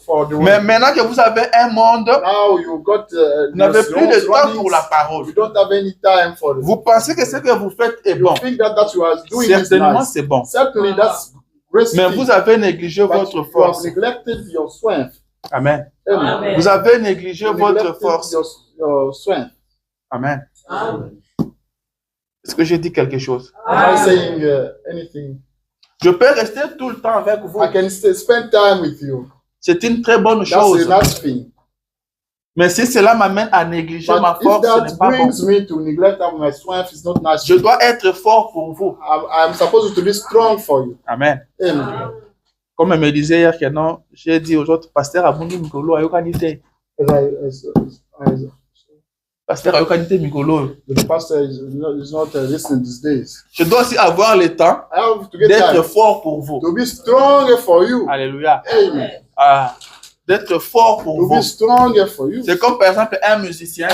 for the Mais word. maintenant que vous avez un monde, Now you got vous n'avez your plus de temps surroundings. pour la parole. You don't have any time for it. Vous pensez que ce que vous faites est You bon. think that you are doing is Certainement, nice. c'est bon. Certainly that's great. Mais vous avez négligé But votre you have force. neglected your strength. Amen. Amen. Vous avez négligé You votre neglected force. your strength. Amen. Est-ce que j'ai dit quelque chose? Am I saying anything? Je peux rester tout le temps avec vous. I can spend time with you. C'est une très bonne That's chose. a nice thing. Mais si cela m'amène à négliger ma But if force, ce that n'est pas bon. brings me to neglect my strength, it's not nice. Je dois être fort pour vous. I'm supposed to be strong for you. Amen. Amen. Comme elle me disait hier que non, j'ai dit aux autres, pasteur Abundi Mikolo, Ayokanite. Pasteur Ayokanite Mikolo. The pastor is not listening these days. Je dois aussi avoir le temps I have to get d'être time fort pour vous. to be stronger for you. Alléluia. Amen. Ah, d'être fort pour To be vous. stronger for you. C'est comme par exemple un musicien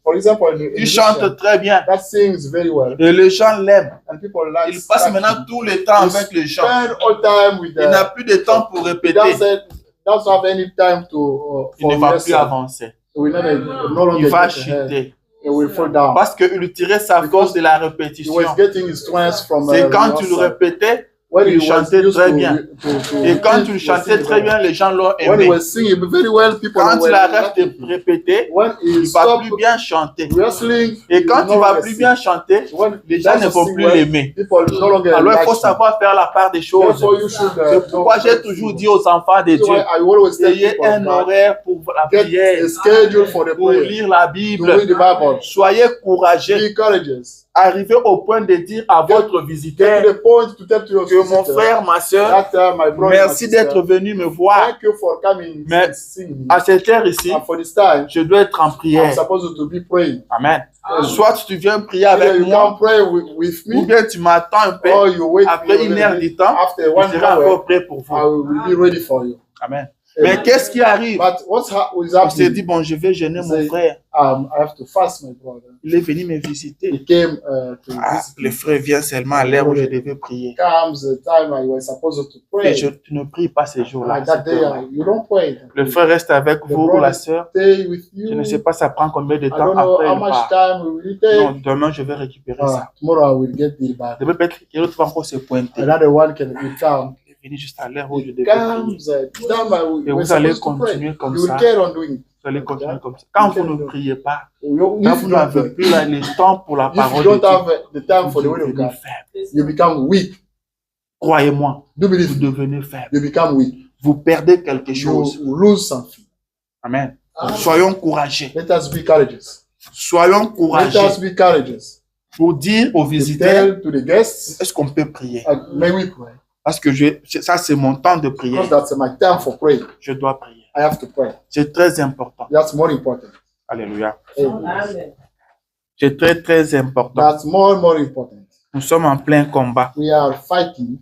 For example, qui chante très bien that sings very well, et les gens l'aiment. and people like. Il passe maintenant tout le temps avec les gens. Spend all time with Il n'a plus de temps pour He répéter. doesn't have any time to Il ne for va plus rehearsal. avancer. We no longer Il va get ahead. chuter. He will fall down. Parce qu'il tirait sa force de la He répétition. was getting his strength from C'est quand tu le rehearsal. répétais, When il he was chantait used très to- bien. Et quand tu le chantais très bien, les gens l'ont When he aimé. was singing very well, people Quand were il arrête liking de him. répéter, When he il va stopped plus bien chanter. wrestling, Et quand he il no va longer plus sing. bien chanter, When les he gens ne doesn't vont sing plus well, l'aimer. people no longer Alors il like faut him. savoir faire la part des choses. Therefore, you should, C'est pourquoi know j'ai toujours dit aux enfants de That's why Dieu, I always tell ayez people un that horaire pour la get prière, a schedule for the pour prayer, lire la to Bible. read the Bible. Soyez courageux. Be courageous. Arrivez au point de dire à votre Get visiteur to the point to tell to your que mon sister frère, ma soeur, that my brother, merci my sister, d'être venu me voir. thank you for coming Mais and seeing me. à cette heure ici, And for this time, je dois être en I'm prière. supposed to be praying. Amen. Amen. Soit tu viens prier Either avec you moi, can pray with ou me, bien tu m'attends un peu. or you wait Après me a une little heure bit. du temps, After je 1 serai hour, encore prêt pour I vous. will be ready for you. Amen. Amen. Mais qu'est-ce qui arrive? But what is On s'est dit, happening? bon, je vais gêner mon Say, frère. I have to fast, my brother. Il est venu me visiter. He came to Ah, visit le me. frère vient seulement à l'heure où je devais prier. Comes the time I was supposed to Et pray. tu ne pries pas ces jours-là. Like that day, you don't pray. Le frère reste avec The vous ou brother la sœur. stay with Je you. ne sais pas ça prend combien de I temps don't know après how il much part. time we will take. Non, demain je vais récupérer ça. Tomorrow I will get the back. De peut-être que l'autre va encore se pointer. Another one can be come. Il est venu juste à l'heure où je devais prier. Comes time I Et was vous allez supposed to pray. continuer comme You will ça. carry on doing. Vous allez continuer comme ça. Quand vous ne priez pas, If quand vous you n'avez don't, plus le temps pour la if you parole de don't Dieu, have the time for the vous word of devenez God, faible. you become weak. Croyez-moi, Do vous believe me? devenez faible. You become weak. Vous perdez quelque You chose. lose something. Amen. Soyons courageux. Let us be courageous. Soyons Let courageux us be courageous. pour dire aux To visiteurs, tell to the guests, est-ce qu'on peut prier? may we pray? Parce que ça, c'est mon temps de prière. Because that's my time for praying. Je dois prier. I have to pray. C'est très important. That's more important. Alléluia. Amen. C'est très, très important. That's more important. Nous sommes en plein combat. We are fighting.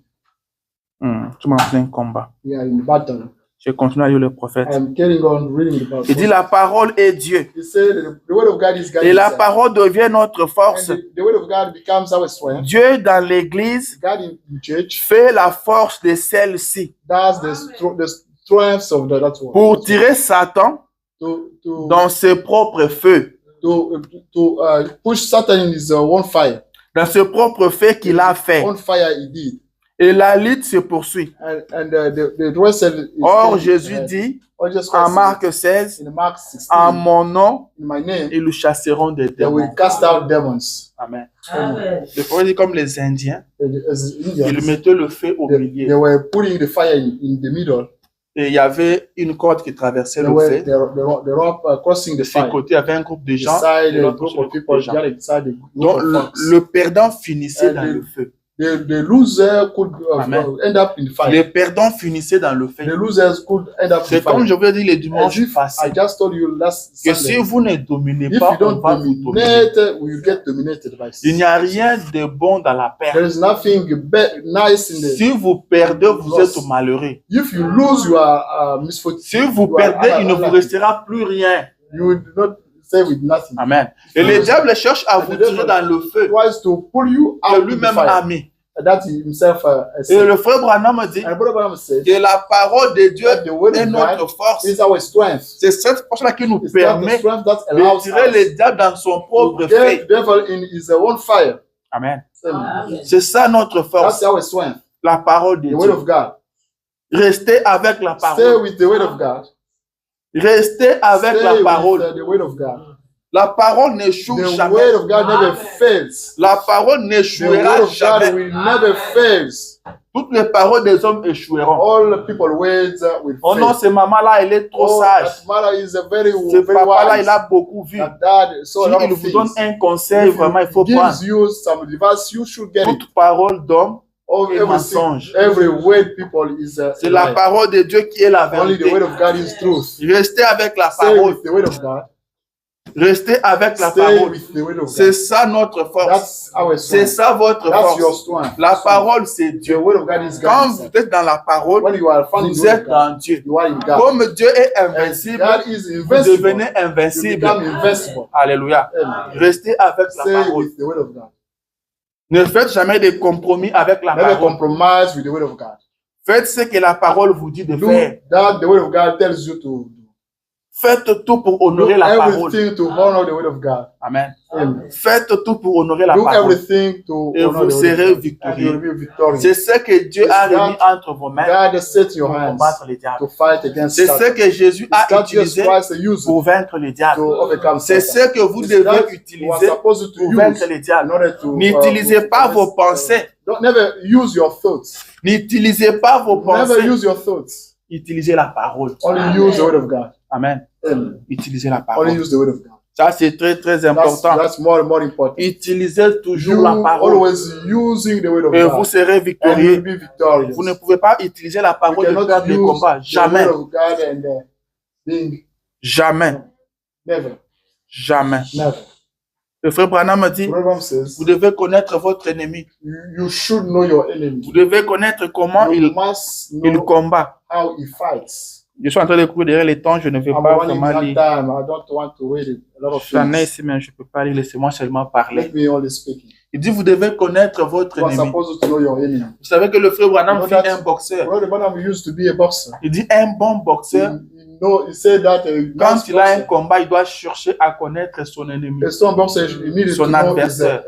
Nous sommes en plein combat. We are in battle. Je continue à lire le prophète. I'm carrying on reading the Il dit la parole est Dieu. He said the word of God is God. Et la parole devient notre force. And the word of God becomes our strength. Dieu dans l'église fait la force de celle-ci. That's the strength of that one. Pour tirer Satan dans ses propres feux. To push Satan in his own fire. Dans ce propre feu qu'il a fait. On fire he did. Et la lutte se poursuit. Or, Jésus dit en Marc 16, en mon nom, ils nous chasseront des démons. Amen. Le prophète dit comme les Indiens, ils mettaient le feu au milieu. Et il y avait une corde qui traversait le feu. De ce côté, il y avait un groupe de gens. Donc, le perdant finissait dans le feu. The loser could end up in fire. Les perdants finissaient dans le feu. The losers could end up in fire. C'est comme je vous ai dit les dimanches passés. I just told you last que Sunday, si vous ne dominez pas, on va vous dominer. Il n'y a rien de bon dans la perte. There is nothing nice in si vous perdez, vous êtes malheureux. If you lose, you are misfortune. Si vous perdez, il ne vous restera plus rien. You will not stay with nothing. Amen. Et le diable cherche à vous tirer dans le feu. Tries to pull you out que lui-même a mis. That himself, et le frère Branham dit que la parole de Dieu est notre force. C'est cette force-là qui nous permet de tirer le diable dans son propre feu. Amen. C'est ça notre force. La parole de Dieu. Restez avec la parole. Restez avec la parole. La parole n'échoue jamais. The word of God never fails. La parole n'échouera jamais. The word of God will never fails. Toutes les paroles des hommes échoueront. All the people words will fail. Oh non, ce maman-là, elle est trop sage. Ce papa-là, il a beaucoup vu. Si il vous donne un conseil, vraiment, il faut prendre. Toute parole d'homme est mensonge. C'est la parole de Dieu qui est la vérité. Restez avec la parole. Restez avec la parole. C'est ça notre force. C'est ça votre force. La parole, c'est Dieu. Quand vous êtes dans la parole, vous êtes dans Dieu. Comme Dieu est invincible, vous devenez invincible. Alléluia. Restez avec la parole. Ne faites jamais de compromis avec la parole. Faites ce que la parole vous dit de faire. Faites tout pour honorer la parole. Amen. Faites tout pour honorer la parole. Et vous serez victorieux. C'est ce que Dieu a remis entre vos mains pour combattre les diables. C'est ce que Jésus a utilisé pour vaincre les diables. C'est ce que vous devez utiliser pour vaincre les diables. N'utilisez pas vos pensées. N'utilisez pas vos pensées. Utilisez la parole. Amen. Utilisez la parole. Ça, c'est très, très important. Utilisez toujours la parole. Et vous serez victorieux. Vous ne pouvez pas utiliser la parole de perdre le combat. Jamais. Jamais. Jamais. Le frère Branham dit, vous devez connaître votre ennemi. Vous devez connaître comment il combat. Je suis en train de courir derrière les temps, je ne vais pas vraiment lire. J'en ai ici, mais je ne peux pas lire, laissez-moi seulement parler. Il dit, vous devez connaître votre ennemi. Vous savez que le frère Branham fut un boxeur. Il dit, un bon boxeur, quand il a un combat, il doit chercher à connaître son ennemi, son adversaire.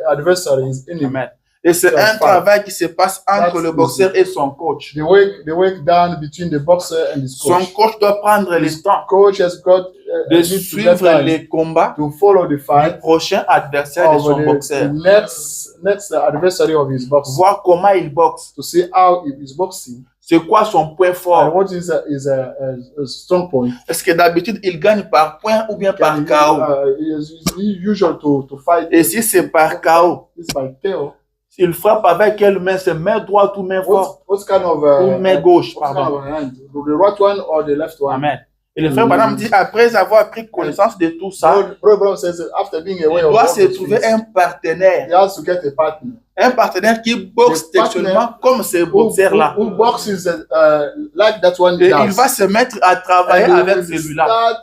Amen. Et c'est un travail qui se passe entre le boxeur et son coach. Son coach doit prendre le temps de suivre les combats du prochain adversaire de son boxeur. Voir comment il boxe. C'est quoi son point fort? Est-ce que d'habitude il gagne par point ou bien par KO? Et si c'est par KO, il frappe avec quelle main? C'est main droite ou main forte? Ou main gauche, pardon. Amen. Et le frère Branham dit, après avoir pris connaissance de tout ça, il doit se trouver un partenaire Un partenaire qui boxe textuellement comme ces boxeurs-là. Who boxes like that one Et does. il va se mettre à travailler avec celui-là.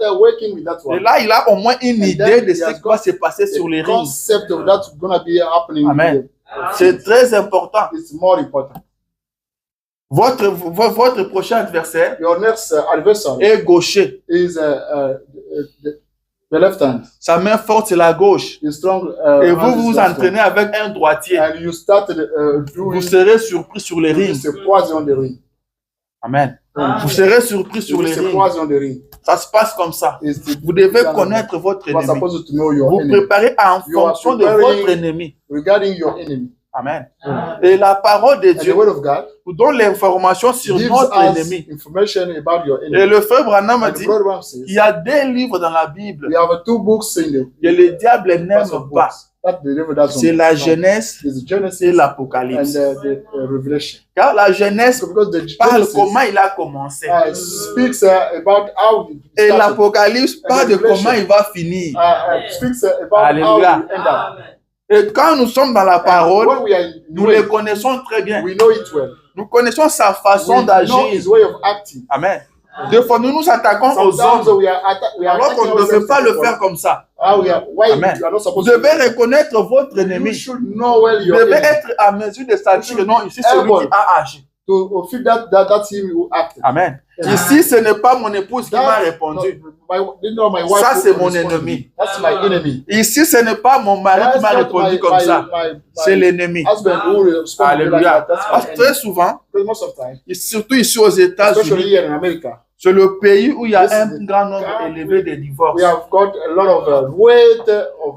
Et là, il a au moins une idée de ce qui va se passer sur les rings. Amen. C'est très important. It's more important. Votre prochain adversaire Your next adversary est gaucher. is the left hand. Sa main forte, c'est la gauche. Strong, et vous vous entraînez avec un droitier. And you start, vous serez surpris sur les rings. Amen. Vous serez surpris sur les rings. Ça se passe comme ça. Vous devez connaître votre ennemi. Vous préparez en fonction de votre ennemi. Amen. Et la parole de Dieu vous donne l'information sur notre ennemi. Et le frère Branham a dit qu'il y a 2 livres dans la Bible que le diable n'aime pas. C'est la Genèse et l'Apocalypse. Car la Genèse parle comment il a commencé. Et l'Apocalypse parle de comment il va finir. Alléluia. Et quand nous sommes dans la parole, nous le connaissons très bien. Nous connaissons sa façon d'agir. Amen. Des fois, nous nous attaquons aux hommes alors qu'on ne devait pas le faire comme ça. Amen. Vous devez reconnaître votre ennemi. Vous devez être à mesure de sentir que non, ici, c'est celui qui a agi. Amen. Ici, ce n'est pas mon épouse qui m'a répondu. Ça, c'est mon ennemi. Ici, ce n'est pas mon mari qui m'a répondu comme ça. C'est l'ennemi. Alléluia. Parce que très souvent, surtout ici aux États-Unis, c'est le pays où il y a un grand nombre élevé de divorces.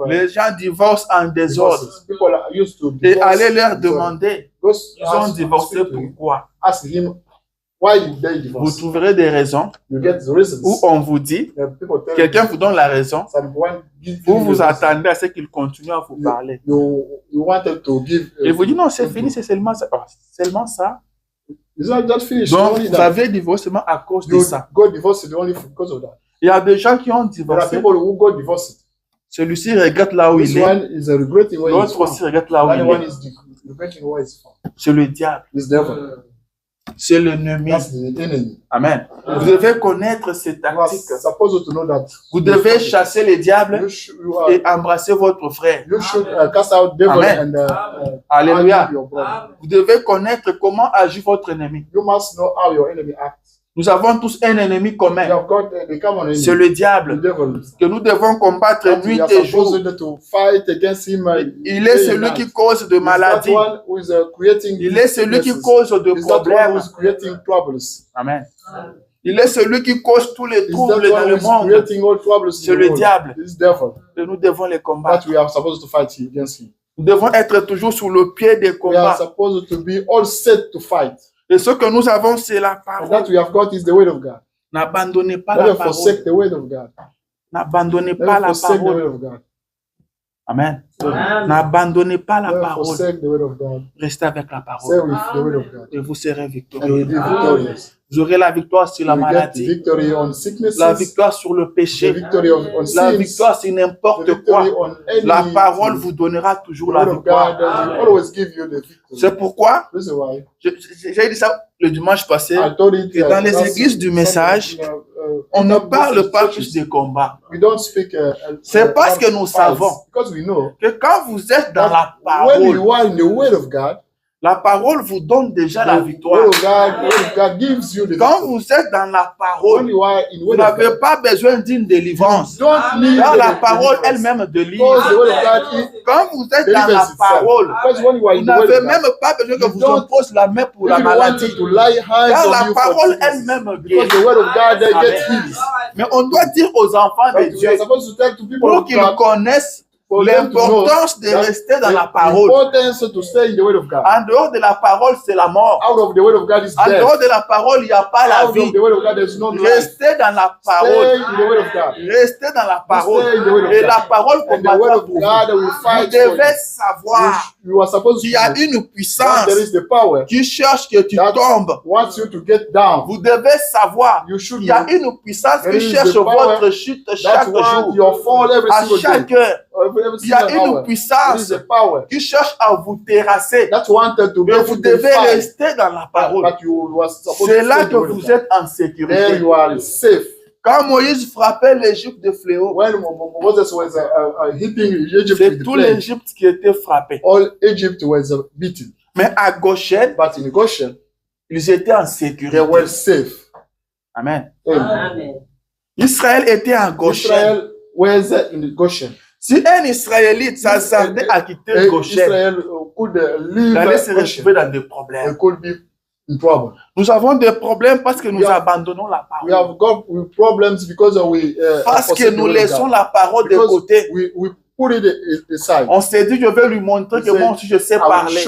Les gens divorcent en désordre. Et allez leur demander, ils ont divorcé pourquoi? Vous trouverez des raisons où on vous dit, quelqu'un vous donne la raison, vous vous attendez à ce qu'il continue à vous parler. Et vous dites non, c'est fini, c'est seulement ça. Seulement ça. Donc, vous avez divorcé seulement à cause de ça. Il y a des gens qui ont divorcé. Celui-ci regrette là où il est. L'autre aussi regrette là où il est. C'est le diable. C'est l'ennemi. Amen. Vous devez connaître ces tactiques. Vous devez chasser les diables et embrasser votre frère. Amen. Alléluia. Vous devez connaître comment agit votre ennemi. Nous avons tous un ennemi commun. C'est le diable que nous devons combattre nuit et jour. Il est celui qui cause de maladies. Il est celui qui cause de problèmes. Amen. Il est celui qui cause tous les troubles dans le monde. C'est le diable. Et nous devons les combattre. Nous devons être toujours sur le pied des combats. Et ce que nous avons, c'est la parole. N'abandonnez pas la parole. N'abandonnez pas la parole. Amen. N'abandonnez pas la parole. Restez avec la parole. Et vous serez victorieux. Vous aurez la victoire sur la maladie, la victoire sur le péché, la victoire sur n'importe quoi. La parole vous donnera toujours la victoire. C'est pourquoi j'ai dit ça le dimanche passé, que dans les églises du message, on ne parle pas plus de combat. C'est parce que nous savons que quand vous êtes dans la parole, la parole vous donne déjà la victoire. Quand vous êtes dans la parole, vous n'avez pas besoin d'une délivrance. Car la parole elle-même délivre. Quand vous êtes dans la parole, vous n'avez même pas besoin que vous on pose la main pour la maladie. Car la parole elle-même guérit. Mais on doit dire aux enfants de Dieu pour qu'ils connaissent l'importance de rester dans la parole. En dehors de la parole, c'est la mort. En dehors de la parole, il n'y a pas la vie. Restez dans la parole. Restez dans la parole. Et la parole combattra pour vous. Vous devez savoir qu'il y a une puissance qui cherche que tu tombes. Vous devez savoir qu'il y a une puissance qui cherche votre chute chaque jour. À chaque heure. Il y a une puissance qui cherche à vous terrasser. Mais vous devez rester dans la parole. C'est là que vous êtes en sécurité. Quand Moïse frappait l'Égypte de fléau, c'est tout l'Égypte qui était frappé. Mais à Goshen, ils étaient en sécurité. Amen. Israël était en Goshen. Si un Israélite s'attardait à quitter Goshen, il allait se retrouver dans des problèmes. Nous avons des problèmes parce que nous abandonnons la parole. Parce que nous laissons la parole de côté. On s'est dit, je vais lui montrer que moi aussi je sais parler.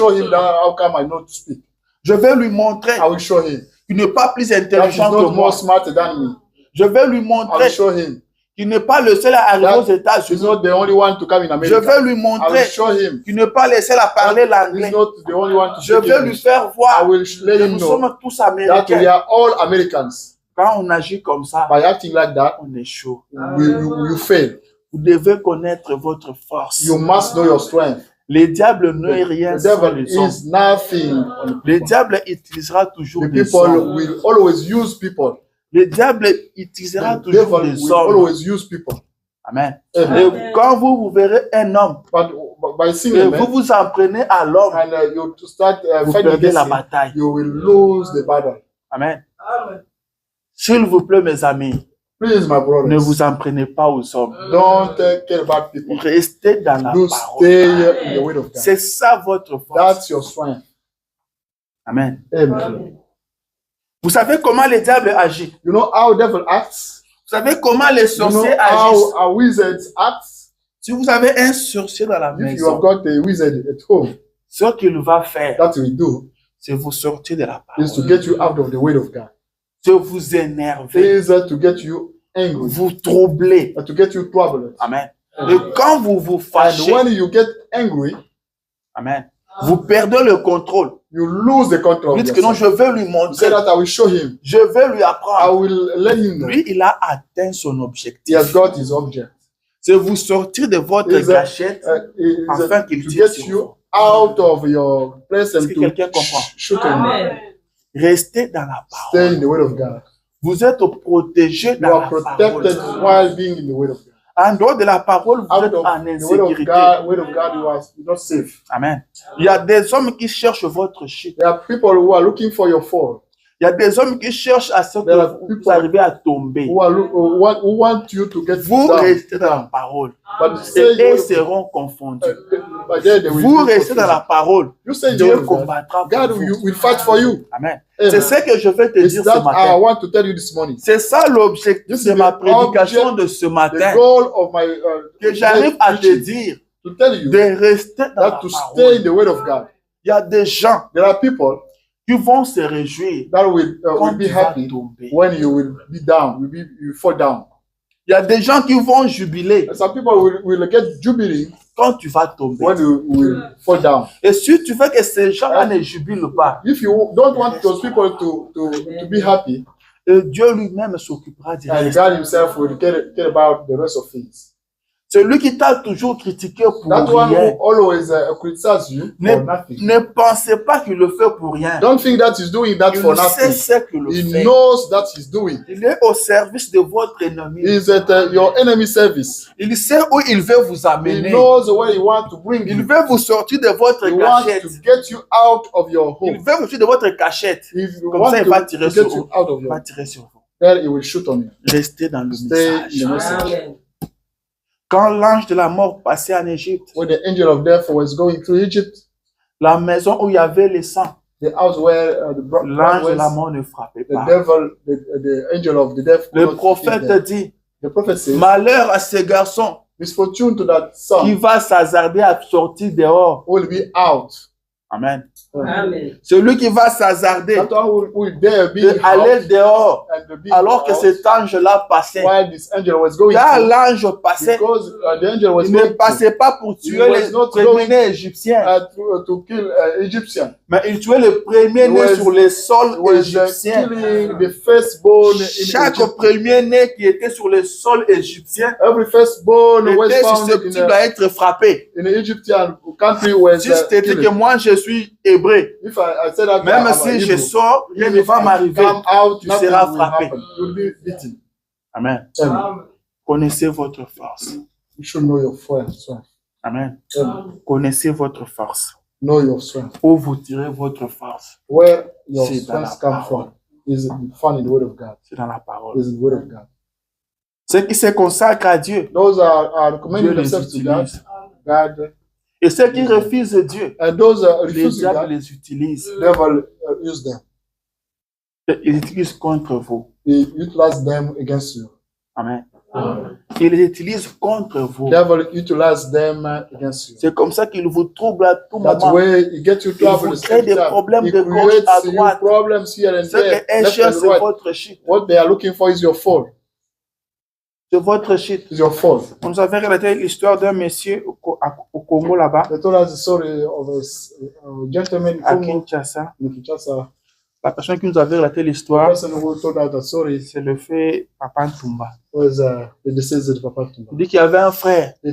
Je vais lui montrer qu'il n'est pas plus intelligent que moi. Je vais lui montrer qu'il n'est pas le seul à arriver aux États-Unis. Je vais lui montrer qu'il n'est pas le seul à parler l'anglais. Je vais lui faire voir que nous sommes tous américains. Quand on agit comme ça, on est chaud. Vous devez connaître votre force. Le diable n'est rien sans les hommes. Le diable utilisera toujours des hommes. Le diable utilisera toujours des hommes. Amen. Et quand vous verrez un homme, et vous vous en prenez à l'homme, vous perdez la bataille. Amen. S'il vous plaît, mes amis, ne vous en prenez pas aux hommes. Restez dans la parole. C'est ça votre force. Amen. Vous savez comment le diable agit? You know how devil acts? Vous savez comment les sorciers agissent? How wizards act? Si vous avez un sorcier dans la maison, if you have got a wizard at home, ce qu'il va faire, c'est vous sortir de la parole. Is to get you out of the word of God. C'est vous énerver. Is to get you angry. Vous troubler. To get you troubled. Amen. Et quand vous vous fâchez, and when you get angry, amen, vous perdez le contrôle. You lose the control. Dites que non, je vais lui montrer. That I will show him. Je vais lui apprendre. I will let him know. Lui, il a atteint son objectif. He has got his object. C'est vous sortir de votre gâchette afin qu'il tire sur vous. Out of your place. Est-ce que quelqu'un comprend? Amen. Restez dans la parole. Stay in the word of God. Vous êtes protégé dans la parole. You are protected while being in the word of God. En dehors de la parole, vous êtes en insécurité. Word of God, you are not safe. Amen. Il y a des hommes qui cherchent votre chute. There are people who are looking for your fall. Il y a des hommes qui cherchent à ce que vous arrivez à tomber. Who want you to get vous down. Restez dans la parole. Et ils seront confondus. Vous restez dans la parole. Dieu combattra pour vous. Will fight for you. Amen. C'est ce que je vais te dire ce matin. I want to tell you this morning. C'est ça l'objectif de ma prédication de ce matin. The goal of my, que j'arrive à te dire de rester dans la parole. Stay in the word of God. Il y a des gens. There are people qui vont se réjouir that will be happy when you will be down, you fall down. Il y a des gens qui vont jubiler. Some people will get jubilee quand tu vas tomber. When you will fall down. Et si tu veux que ces gens-là ne jubilent pas, if you don't want those people to be happy, Dieu lui-même s'occupera du reste. And God himself will care about the rest of things. Celui qui t'a toujours critiqué pour rien, ne pensez pas qu'il le fait pour rien. Don't think that he's doing that for nothing. Il sait ce qu'il le fait. He knows that he's doing. Il est au service de votre ennemi. He's at your enemy service. Il sait où il veut vous amener. He knows where he wants to bring you. Il veut vous sortir de votre cachette. To get you out of your home. Il veut vous sortir de votre cachette. Comme ça, il va tirer sur vous. Il va tirer sur vous. Then he will shoot on you. Restez dans le message. Quand l'ange de la mort passait en Égypte, when the angel of death was going through Egypt, la maison où il y avait le sang, the house where l'ange de la mort ne frappait pas. The angel of the death. Le prophète dit, the prophet says, malheur à ce garçon misfortune to that son qui va s'hasarder à sortir dehors, will be out Amen. Amen. Celui qui va s'hasarder d'aller dehors alors que cet ange-là passait. Car l'ange passait, il ne passait pas pour tuer les premiers Égyptiens, mais il tuait le premier-né sur le sol égyptien. Chaque premier-né qui était sur le sol égyptien était susceptible à être frappé. Juste dit que moi je suis hébreu. Même si je sors, rien ne va m'arriver. Tu seras frappé. Amen. Connaissez votre force. Amen. Connaissez votre force. Où vous tirez votre force. C'est dans la parole. C'est dans la parole. Ceux qui se consacrent à Dieu, Dieu les utilise. Et ceux qui refusent Dieu, les diables les utilisent. Ils utilisent contre vous. Amen. Ils les utilisent contre vous. C'est comme ça qu'ils vous troublent à tout moment. Ils vous créent des problèmes de gauche à droite. Ce qui est cher, c'est votre chute. C'est votre chute. On nous avait relaté l'histoire d'un monsieur au Congo là-bas, à Kinshasa. La personne qui nous avait relaté l'histoire, c'est le frère Papa Ntumba. Il dit qu'il y avait un frère qui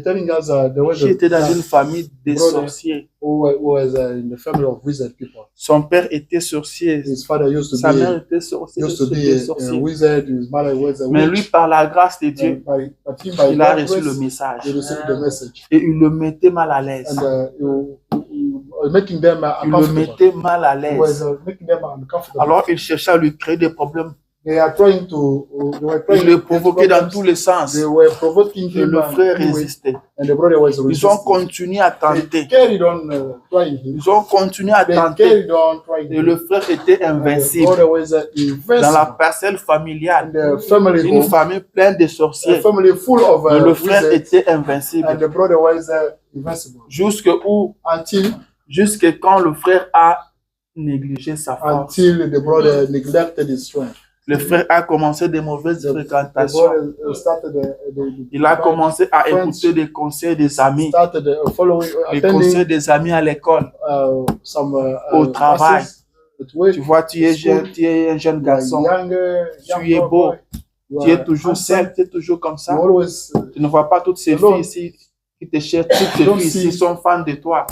était dans une famille de sorciers. Son père était sorcier, sa mère était sorcière, mais lui, par la grâce de Dieu, il a reçu le message et il le mettait mal à l'aise. Il le mettait mal à l'aise. Alors il cherchait à lui créer des problèmes. Il le provoquait dans tous les sens. Et le frère résistait. Ils ont continué à tenter. Ils ont continué à tenter. Et le frère était invincible. Dans la parcelle familiale, une famille pleine de sorciers. Mais le frère était invincible. Jusque quand le frère a négligé sa force. Le frère a commencé des mauvaises fréquentations. Il a commencé à écouter des conseils des amis. Les conseils des amis à l'école, au travail. Tu vois, tu es un jeune garçon. Tu es beau. Tu es toujours seul. Tu es toujours comme ça. Tu ne vois pas toutes ces filles ici qui te cherchent. Toutes ces filles ici sont fans de toi.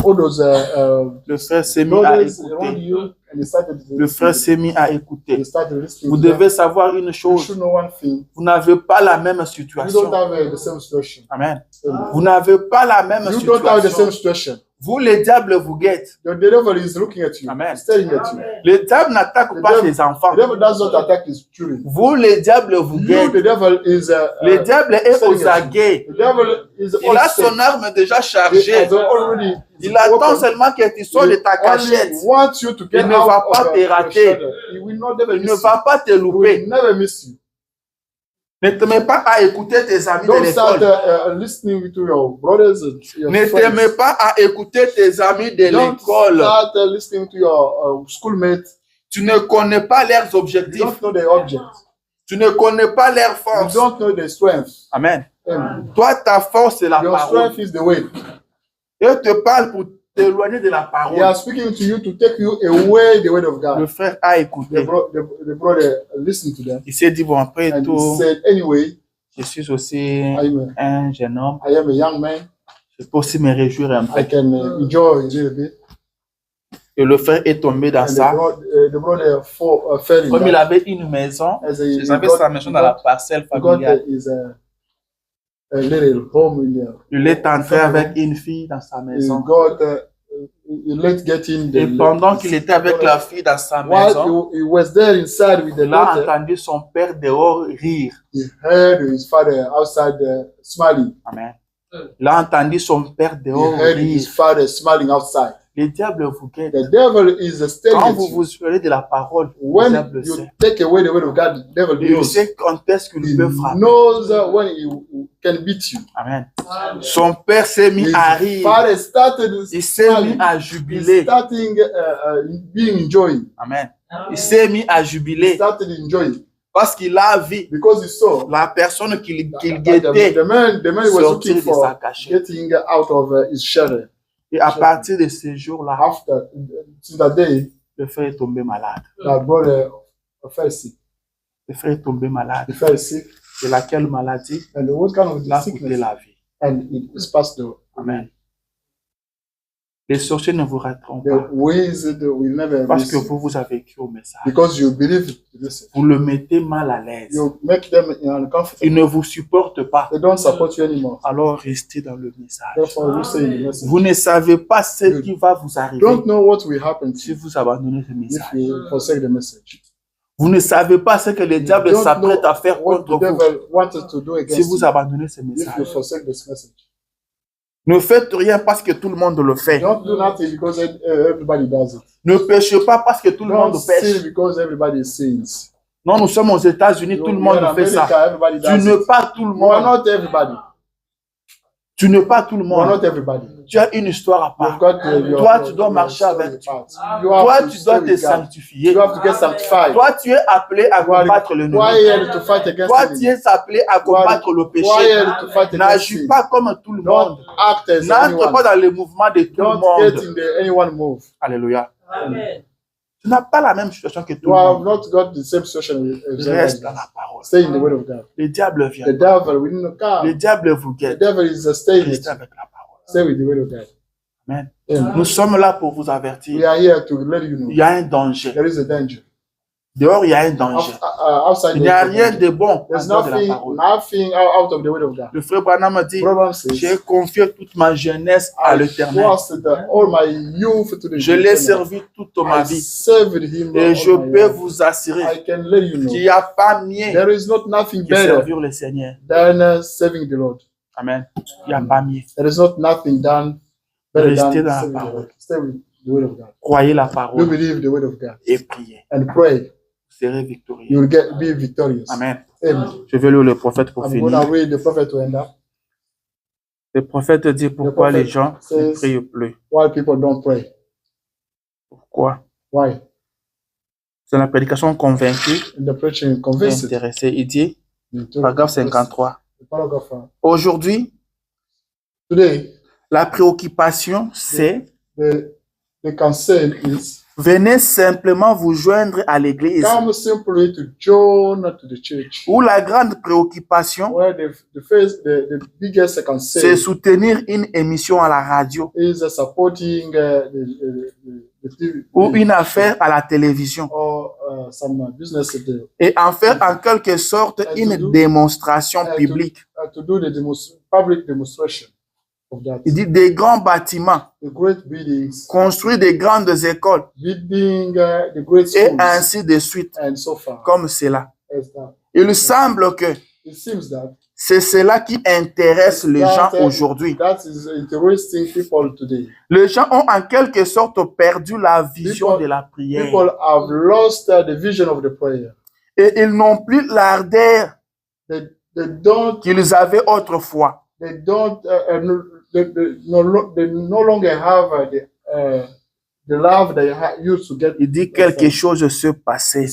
Le frère s'est mis à écouter. Le frère s'est mis à écouter. Vous devez savoir une chose. Vous n'avez pas la même situation. Amen. Vous n'avez pas la même situation. Vous, le diable vous guette. Amen. Le diable n'attaque pas les enfants. Vous, le diable vous guette. Le diable est aux aguets. Il a son arme déjà chargée. Il attend seulement que tu sors de ta cachette. Il ne va pas te rater. Il ne va pas te louper. Ne te mets pas à écouter tes amis de l'école. Ne te mets pas à écouter tes amis de l'école. Tu ne connais pas leurs objectifs. Tu ne connais pas leurs forces. Amen. Toi, ta force, c'est la parole. Et te parle pour t'éloigner de la parole. Le frère a écouté. Il s'est dit, bon, après tout, je suis aussi un jeune homme. Je peux aussi me réjouir un peu. Et le frère est tombé dans ça. Comme il avait une maison, il avait sa maison dans la parcelle familiale. Il est entré avec une fille dans sa maison. Et pendant qu'il était avec la fille dans sa maison, il a entendu son père dehors rire. Amen. Il a entendu son père dehors rire. Le diable vous guette. Quand vous vous souvenez de la parole, le diable sait. Il sait quand est-ce qu'il peut frapper. can beat you. Amen. Son père s'est mis à rire. Il s'est mis à jubiler. Being enjoying. Amen. Il s'est mis à jubiler. Parce qu'il a vu la personne qu'il guettait sortir de sa cachette. Et à partir de ce jour-là, le frère est tombé malade. Le frère est tombé malade. C'est laquelle maladie l'a coûté la vie. Amen. Les sorciers ne vous rateront pas. Parce que vous avez cru au message. Vous le mettez mal à l'aise. Ils ne vous supportent pas. Alors restez dans le message. Vous ne savez pas ce qui va vous arriver si vous abandonnez ce message. Vous ne savez pas ce que le diable s'apprête à faire contre vous si vous abandonnez ce message. Ne faites rien parce que tout le monde le fait. Ne péchez pas parce que tout le monde pêche. Non, nous sommes aux États-Unis, tout le monde fait ça. Tu n'es pas tout le monde. Tu n'es pas tout le monde. Tu as une histoire à part. Toi, tu dois marcher avec Dieu. Toi, tu dois te sanctifier. Toi, tu es appelé à combattre le ennemi. Toi, tu es appelé à combattre le péché. N'agis pas comme tout le monde. N'entre pas dans le mouvement de tout le monde. Alléluia. Amen. Tu n'as pas la même situation que tout le monde. Reste dans la parole. Le diable vient. Le diable vous guette. Restez avec la parole. Amen. Nous sommes là pour vous avertir. Il y a un danger. Dehors, il y a un danger. Il n'y a rien de bon en dehors de la parole. Le frère Branham dit, j'ai confié toute ma jeunesse à l'Éternel. Je l'ai servi toute ma vie. Et je peux vous assurer qu'il n'y a pas mieux que servir le Seigneur. Amen. Il n'y a pas mieux. Restez dans la parole. Croyez la parole et priez. Vous serez victorieux. Amen. Je vais lire le prophète pour finir. Le prophète dit pourquoi les gens ne prient plus. Pourquoi? C'est la prédication convaincue. Intéressé. Il dit, paragraphe 53. Aujourd'hui, la préoccupation, c'est venez simplement vous joindre à l'église. Où la grande préoccupation, c'est soutenir une émission à la radio ou une affaire à la télévision et en faire en quelque sorte une démonstration publique. Il dit des grands bâtiments, construire des grandes écoles et ainsi de suite, comme cela. Il semble que c'est cela qui intéresse les gens aujourd'hui. Les gens ont en quelque sorte perdu la vision de la prière. Et ils n'ont plus l'ardeur qu'ils avaient autrefois. They no longer have the love they used to get. Il dit quelque chose se passait.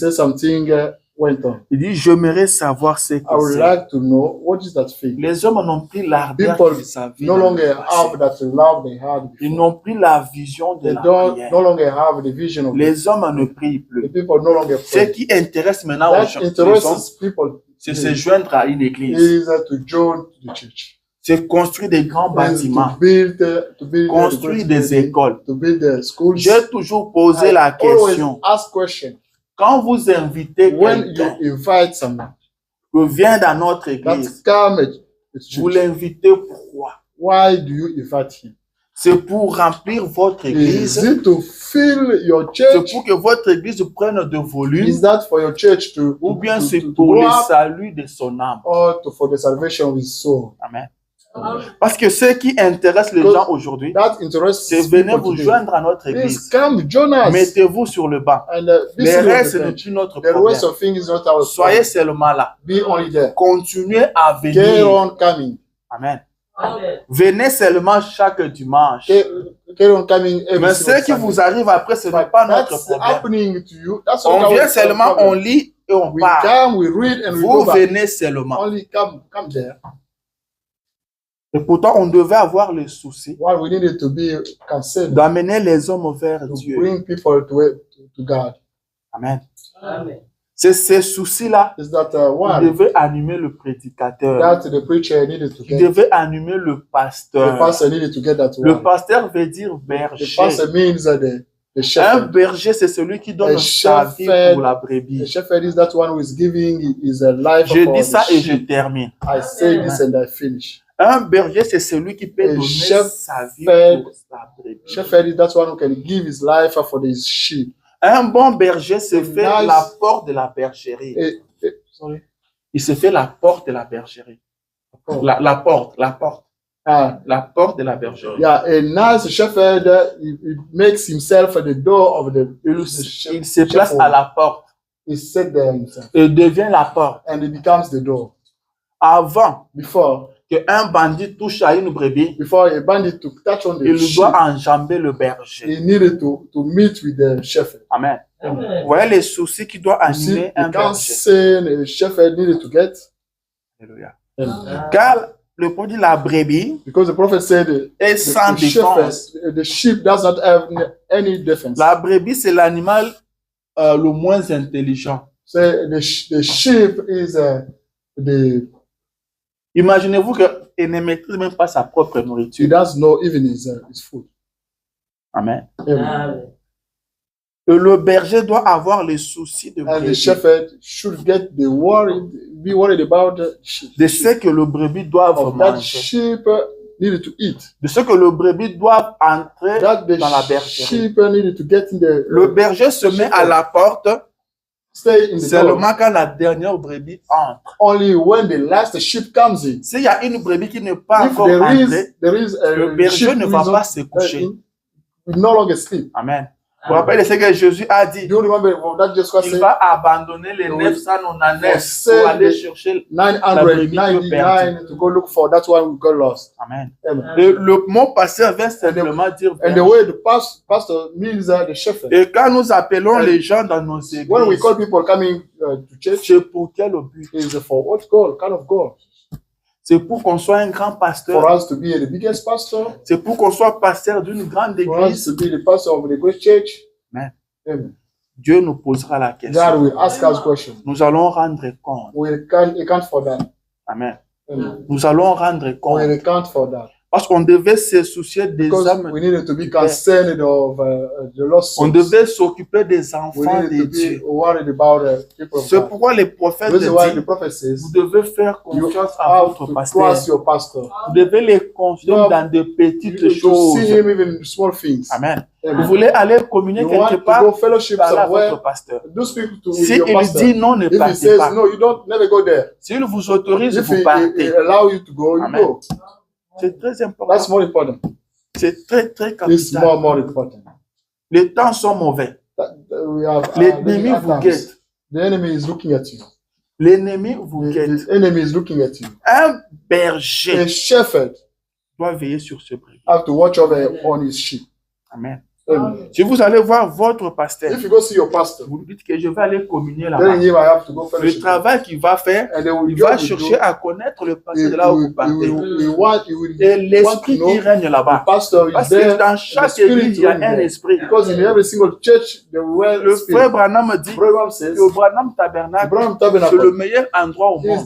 Il dit j'aimerais savoir ce que c'est. Like to know what is that thing. Les hommes n'ont plus l'ardeur qu'ils avaient. No longer have that love they had before. Ils n'ont plus la vision de la prière. No longer have the vision of les hommes ne prient plus. The people no longer pray. Ce qui intéresse maintenant aux gens, c'est se joindre à une église. C'est construire des grands bâtiments, construire des écoles. J'ai toujours posé la question. Quand vous invitez quelqu'un qui vient dans notre église, vous l'invitez pourquoi? C'est pour remplir votre église. C'est pour que votre église prenne de volume. Ou bien c'est pour le salut de son âme. Amen. Parce que ce qui intéresse les gens aujourd'hui, c'est venez vous joindre à notre église. Mettez-vous sur le banc. Le reste n'est notre problème. Soyez seulement là. Continuez à venir. Amen. Venez seulement chaque dimanche. Mais ce qui vous arrive après, ce n'est pas notre problème. On vient seulement, on lit et on part. Vous venez seulement. Et pourtant, on devait avoir le souci d'amener les hommes vers Dieu. Amen. C'est ces soucis-là qui devaient animer le prédicateur, qui devaient animer le pasteur. Le pasteur veut dire berger. Un berger, c'est celui qui donne sa vie pour la brebis. Je dis ça et je termine. Un berger, c'est celui qui peut donner sa vie pour la brebis. Un bon berger se fait la porte de la bergerie. Il se fait la porte de la bergerie. La porte de la bergerie. Yeah, a nice shepherd, he makes himself the door of the. Il se place à la porte. He sits there himself. Il devient la porte. And it becomes the door. Before qu'un bandit touche à une brebis, before a bandit to touch on the il sheep, doit enjamber le berger. He needed to meet with the shepherd. Amen. Vous voyez les soucis qui doivent animer un berger. The shepherd needed to get. Alléluia. Car le point dit la brebis because the prophet said est sans défense. The sheep does not have any defense. La brebis c'est l'animal le moins intelligent. So the sheep is the. Imaginez-vous qu'il ne maîtrise même pas sa propre nourriture. He doesn't know even his food. Amen. Et le berger doit avoir les soucis de brebis. And the shepherd should be worried about the sheep. De ce que le brebis doit manger. Sheep needed to eat. De ce que le brebis doit entrer dans la bergerie. Sheep needed to get in le berger se met à la porte. Seulement quand la dernière brebis entre. Only when the last sheep comes in. S'il y a une brebis qui n'est pas encore entrée, le berger ne va pas se coucher. No longer sleep. Amen. Vous vous rappelez ce que Jésus a dit? Il va abandonner les 999 pour aller chercher la brebis perdue. To go look for that one who got lost. Amen. Le mot pasteur vient simplement dire and the way the pastor means the shepherd. Et quand nous appelons les gens dans nos églises, when we call people coming to church, c'est pour quel but? Is for what goal? Kind of goal. C'est pour qu'on soit un grand pasteur. For us to be the biggest pastor. C'est pour qu'on soit pasteur d'une grande église. For us to be the pastor of the great church. Amen. Amen. Dieu nous posera la question. God will ask us question. Nous allons rendre compte. We account for that. Amen. Amen. Nous allons rendre compte. We account for that. Parce qu'on devait se soucier des âmes. We needed to be concerned of the lost souls. On devait s'occuper des enfants de Dieu. C'est pourquoi les prophètes disent, vous devez faire confiance à votre pasteur. Vous devez les confier dans de petites choses. Amen. Vous voulez aller communier quelque part, parlez à votre pasteur. S'il dit non, ne partez pas. S'il vous autorise, vous partez. Amen. C'est très important. That's more important. C'est très, très capital. It's more important. Les temps sont mauvais. L'ennemi vous guette. The enemy is looking at you. L'ennemi vous guette. The enemy is looking at you. Un berger a shepherd doit veiller sur ce brebis. Have to watch over on his sheep. Amen. Si vous allez voir votre pasteur, if you go see your pastor, vous lui dites que je vais aller communier là-bas. Le travail qu'il va faire, il va chercher à connaître le pasteur de là où vous partez. Et l'esprit qui règne là-bas. Parce que dans chaque église, il y a un esprit. Le frère Branham dit que le Branham Tabernacle, c'est le meilleur endroit au monde.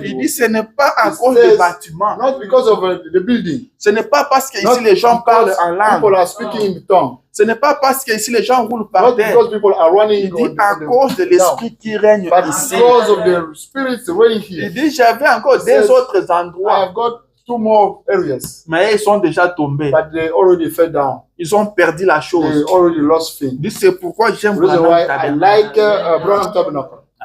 Il dit ce n'est pas à cause des bâtiments. Ce n'est pas parce que ici les gens parlent en langue. Ce n'est pas parce que ici les gens roulent par terre. Il dit à cause de l'esprit qui règne ici. Il dit j'avais encore des autres endroits. Mais ils sont déjà tombés. Ils ont perdu la chose. Il dit c'est pourquoi j'aime Branham Tabernacle.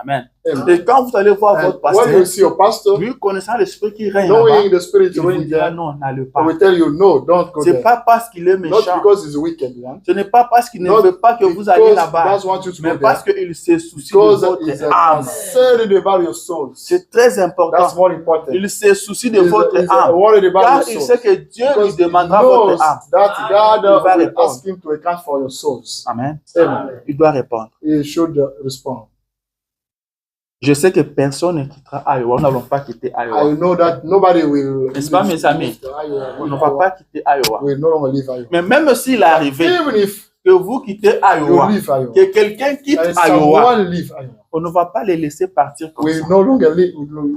Amen. Amen. Et quand vous allez voir votre When you see your pasteur, pastor, lui connaissant l'esprit qui règne knowing là-bas, the spirit il vous reign dira there, non, n'allez I pas. will tell you, no, don't go C'est there. pas parce qu'il est Not méchant. because he's a wicked one. Ce n'est pas parce qu'il ne Not veut pas que vous alliez because là-bas, God wants you to mais go parce there. qu'il se soucie de Because votre he's âme. concerned about your souls. C'est très That's important. more important. Il se soucie de He's votre worried âme. about Car your il souls. sait que Dieu lui Because he demandera knows votre âme. that God Il va will répondre. ask him to account for your souls. Amen. Amen. Il doit répondre. He should respond. Je sais que personne ne quittera Iowa. Nous n'allons pas quitter I Iowa. know that nobody will N'est-ce pas, mes amis? On ne va pas quitter Iowa. will no longer leave Iowa. Mais même s'il est arrivé Even if que vous quittez you Iowa, leave Iowa, que quelqu'un quitte and Iowa, someone leave Iowa, on ne va pas les laisser partir comme we ça. no longer leave.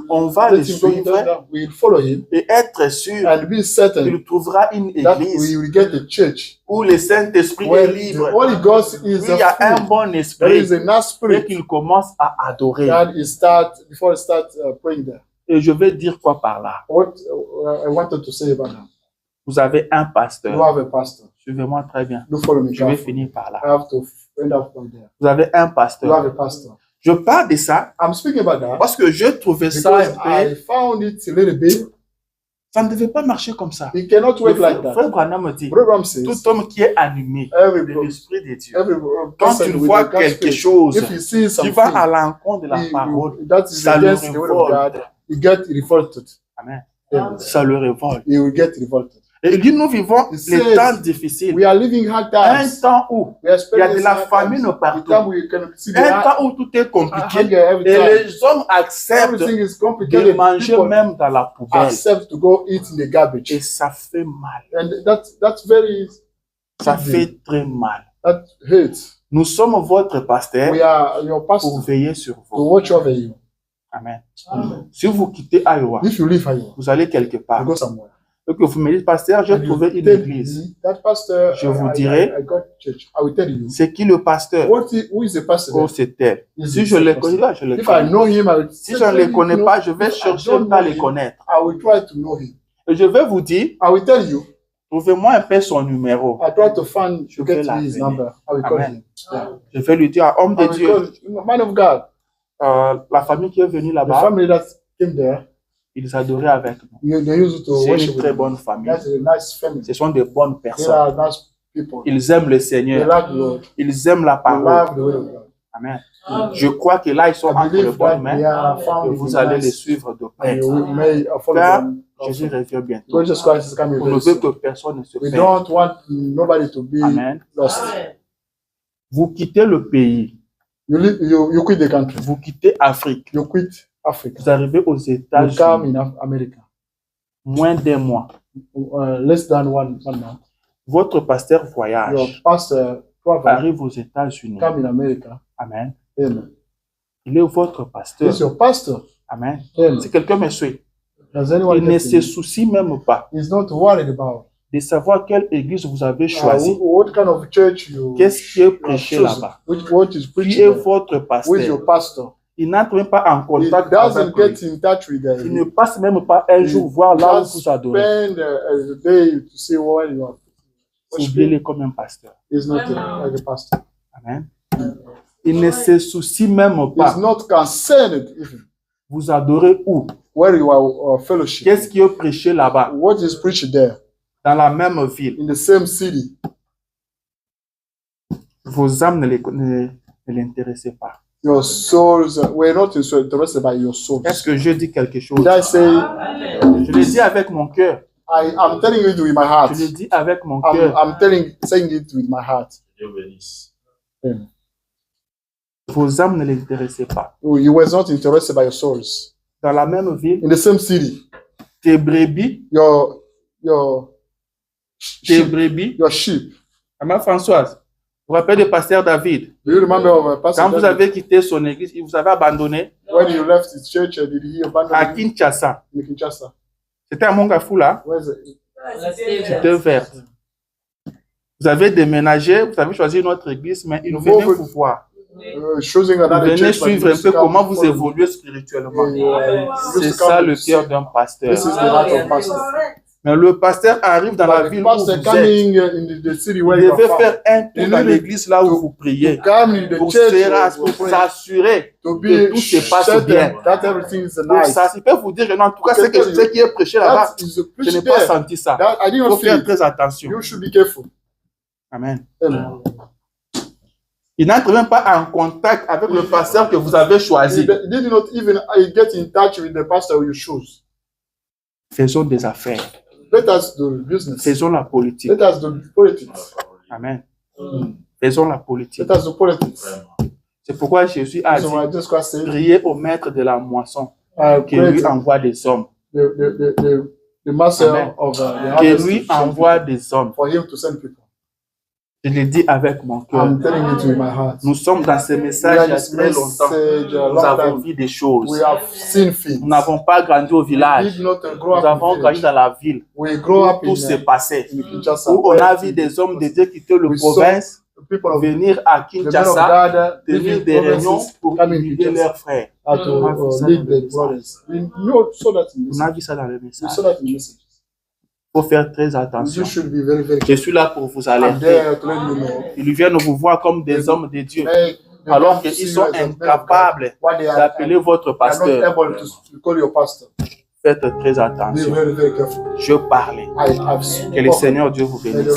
On va Let les him go suivre down. We'll follow him et être sûr and be certain qu'il trouvera une that église we will get a church où le Saint-Esprit est where the libre, Holy Ghost is où il y a un free. bon There esprit is a nice et spirit qu'il commence à adorer. that he start before he start praying there. Et je vais dire quoi par là? What I wanted to say about that. Vous avez un You pasteur. have a pastor. Suivez-moi très bien. Do follow me. Je vais carefully. finir par là. I have to end up from there. Vous avez un You have pasteur. a pastor. Je parle de ça I'm speaking about that parce que je trouvais ça because un I peu. found it a little bit. Ça ne devait pas marcher comme ça. It cannot work like that. Frère Branham me dit, Program says tout homme qui est animé every de l'Esprit de Dieu, every quand person il with voit a God's quelque spirit, chose if he sees qui something va à l'encontre de la parole, that is ça le against the word of révolte. God, he get revolted. Amen. Amen. Ça le révolte. He will get revolted. Et il dit, nous vivons He les says, temps difficiles. We are living hard Un times. temps où We are il y a de la experiencing hard famine times. partout. The time we can see the Un temps où tout est compliqué. hunger every Et time. les hommes acceptent Everything is de complicated. manger People même dans la poubelle. accept to go eat in the garbage. Et ça fait mal. And that's very Ça fait très mal. that hurts. Nous sommes votre pasteur We are your pour pastor veiller sur to vous. watch over you. Amen. Si vous quittez Iowa, If you leave Iowa, vous allez quelque you part. go somewhere. Et que vous me dites, pasteur, j'ai And you trouvé une tell église. me, that pastor, Je vous I dirai, got church. I will tell you. c'est qui le pasteur? Who is the pastor? Oh, c'est tel. Is Si it je the les pastor? connais, là, je les If I connais. know him, I will Si je ne les connais pas, je vais If I chercher don't à know les him, connaître. I will try to know him. Et je vais vous dire, I will tell you. trouvez-moi un peu son numéro. I try to find Je to vais get l'appeler. his number. I will call Amen. him. Yeah. Je vais lui dire, homme I de will Dieu, call him, man of God. la famille qui est venue The là-bas, family that came there, ils adoraient avec nous. they used to C'est worship une with très him. bonne famille. That's a nice family. Ce sont de bonnes They personnes. are nice people. Ils aiment le They Seigneur. like the Lord. Ils aiment la They parole. love the word of God. Amen. Je crois que là, ils sont I entre de believe bonnes that mains. they are Et found vous in allez les nice. suivre de And près. we may follow Car them. Jésus Also. revient bientôt. Jesus Christ is coming On ne very veut que soon. personne ne se We perde. don't want nobody to be Amen. lost. Vous quittez le pays. You quit the country. Vous quittez Afrique. You quit Africa. Vous arrivez aux You États-Unis. come in America. Moins d'un mois. Less than one month. Votre pasteur Your voyage. pastor travel. Arrive aux États-Unis. Come in America. Amen. Amen. Il est votre pasteur. He's your pastor. Amen. Amen. Si quelqu'un me suit, Does anyone il ne get se him? soucie même pas He's not worried about de savoir quelle église vous avez choisi. what kind of church you Qu'est-ce qui est you have prêché chosen. là-bas? What is Qui preached est there? votre Who is pasteur? your pastor? Il n'entre même pas en He contact doesn't avec lui. get in touch with Il ne them. passe même pas un jour voir là où vous adorez. Spend a day to see what you are. Oubliez-le comme un pasteur. He's not like a pastor. Amen. Il ne se soucie même He's pas. not concerned even Vous adorez où? where you are fellowship. Qu'est-ce qui est prêché là-bas? What is preached there Dans la même ville. in the same city. Vos âmes ne l'intéressaient pas. Your souls, we're not interested by your souls. Est-ce que je dis quelque chose? Did I say, Je le dis avec mon cœur. I'm telling it with my heart. Je le dis avec mon cœur. I'm saying it with my heart. Amen. Vos âmes ne l'intéressaient pas. He was not interested by your souls. Dans la même ville, In the same city, tes brebis, your sheep. Maman Françoise, vous vous rappelez du pasteur David? Do you remember of Pastor Quand vous David? avez quitté son église, il vous avait abandonné When you left his church, did he abandon à you Kinshasa. in Kinshasa? C'était à Mongafula, Where's it? c'était vert. Vous avez déménagé, vous avez choisi une autre église, mais il venait vous voir. Choosing Vous another venez church, but suivre un you peu come comment vous follow. évoluez spirituellement. You C'est used to ça come le and cœur see. d'un pasteur. This is the heart of pastor. Mais le pasteur arrive dans la ville où vous êtes. Il devait faire un tour dans l'église là où vous priez pour s'assurer que tout se passe bien. Donc ça, il peut vous dire que non, en tout cas, ce qui est prêché là-bas, je n'ai pas senti ça. Il faut faire très attention. Amen. Il n'entre même pas en contact avec le pasteur que vous avez choisi. He did not even get in touch with the pastor you chose. Faisons des affaires. Let us do business. Faisons la politique. Let us do politics. Amen. Faisons la politique. Let us do politics. C'est pourquoi Jésus a dit, priez au maître de la moisson, qu'il lui envoie des hommes. The master of the qu'il lui envoie des hommes. For him to send people. Je le dis avec mon cœur. I'm telling it with my heart. Nous sommes dans ce message il y a très longtemps. Nous avons vu des choses. We have seen things. Nous n'avons pas grandi au village. Nous avons grandi dans la ville. We grow up tout se passait. Où on a vu des hommes de Dieu quitter le province, venir à Kinshasa, tenir des réunions pour guider leurs frères. On a vu ça dans le message. Il faut faire très attention. Je suis là pour vous alerter. Ils viennent vous voir comme des hommes de Dieu, alors qu'ils sont incapables d'appeler votre pasteur. Faites très attention. Je parlais. Que le Seigneur Dieu vous bénisse.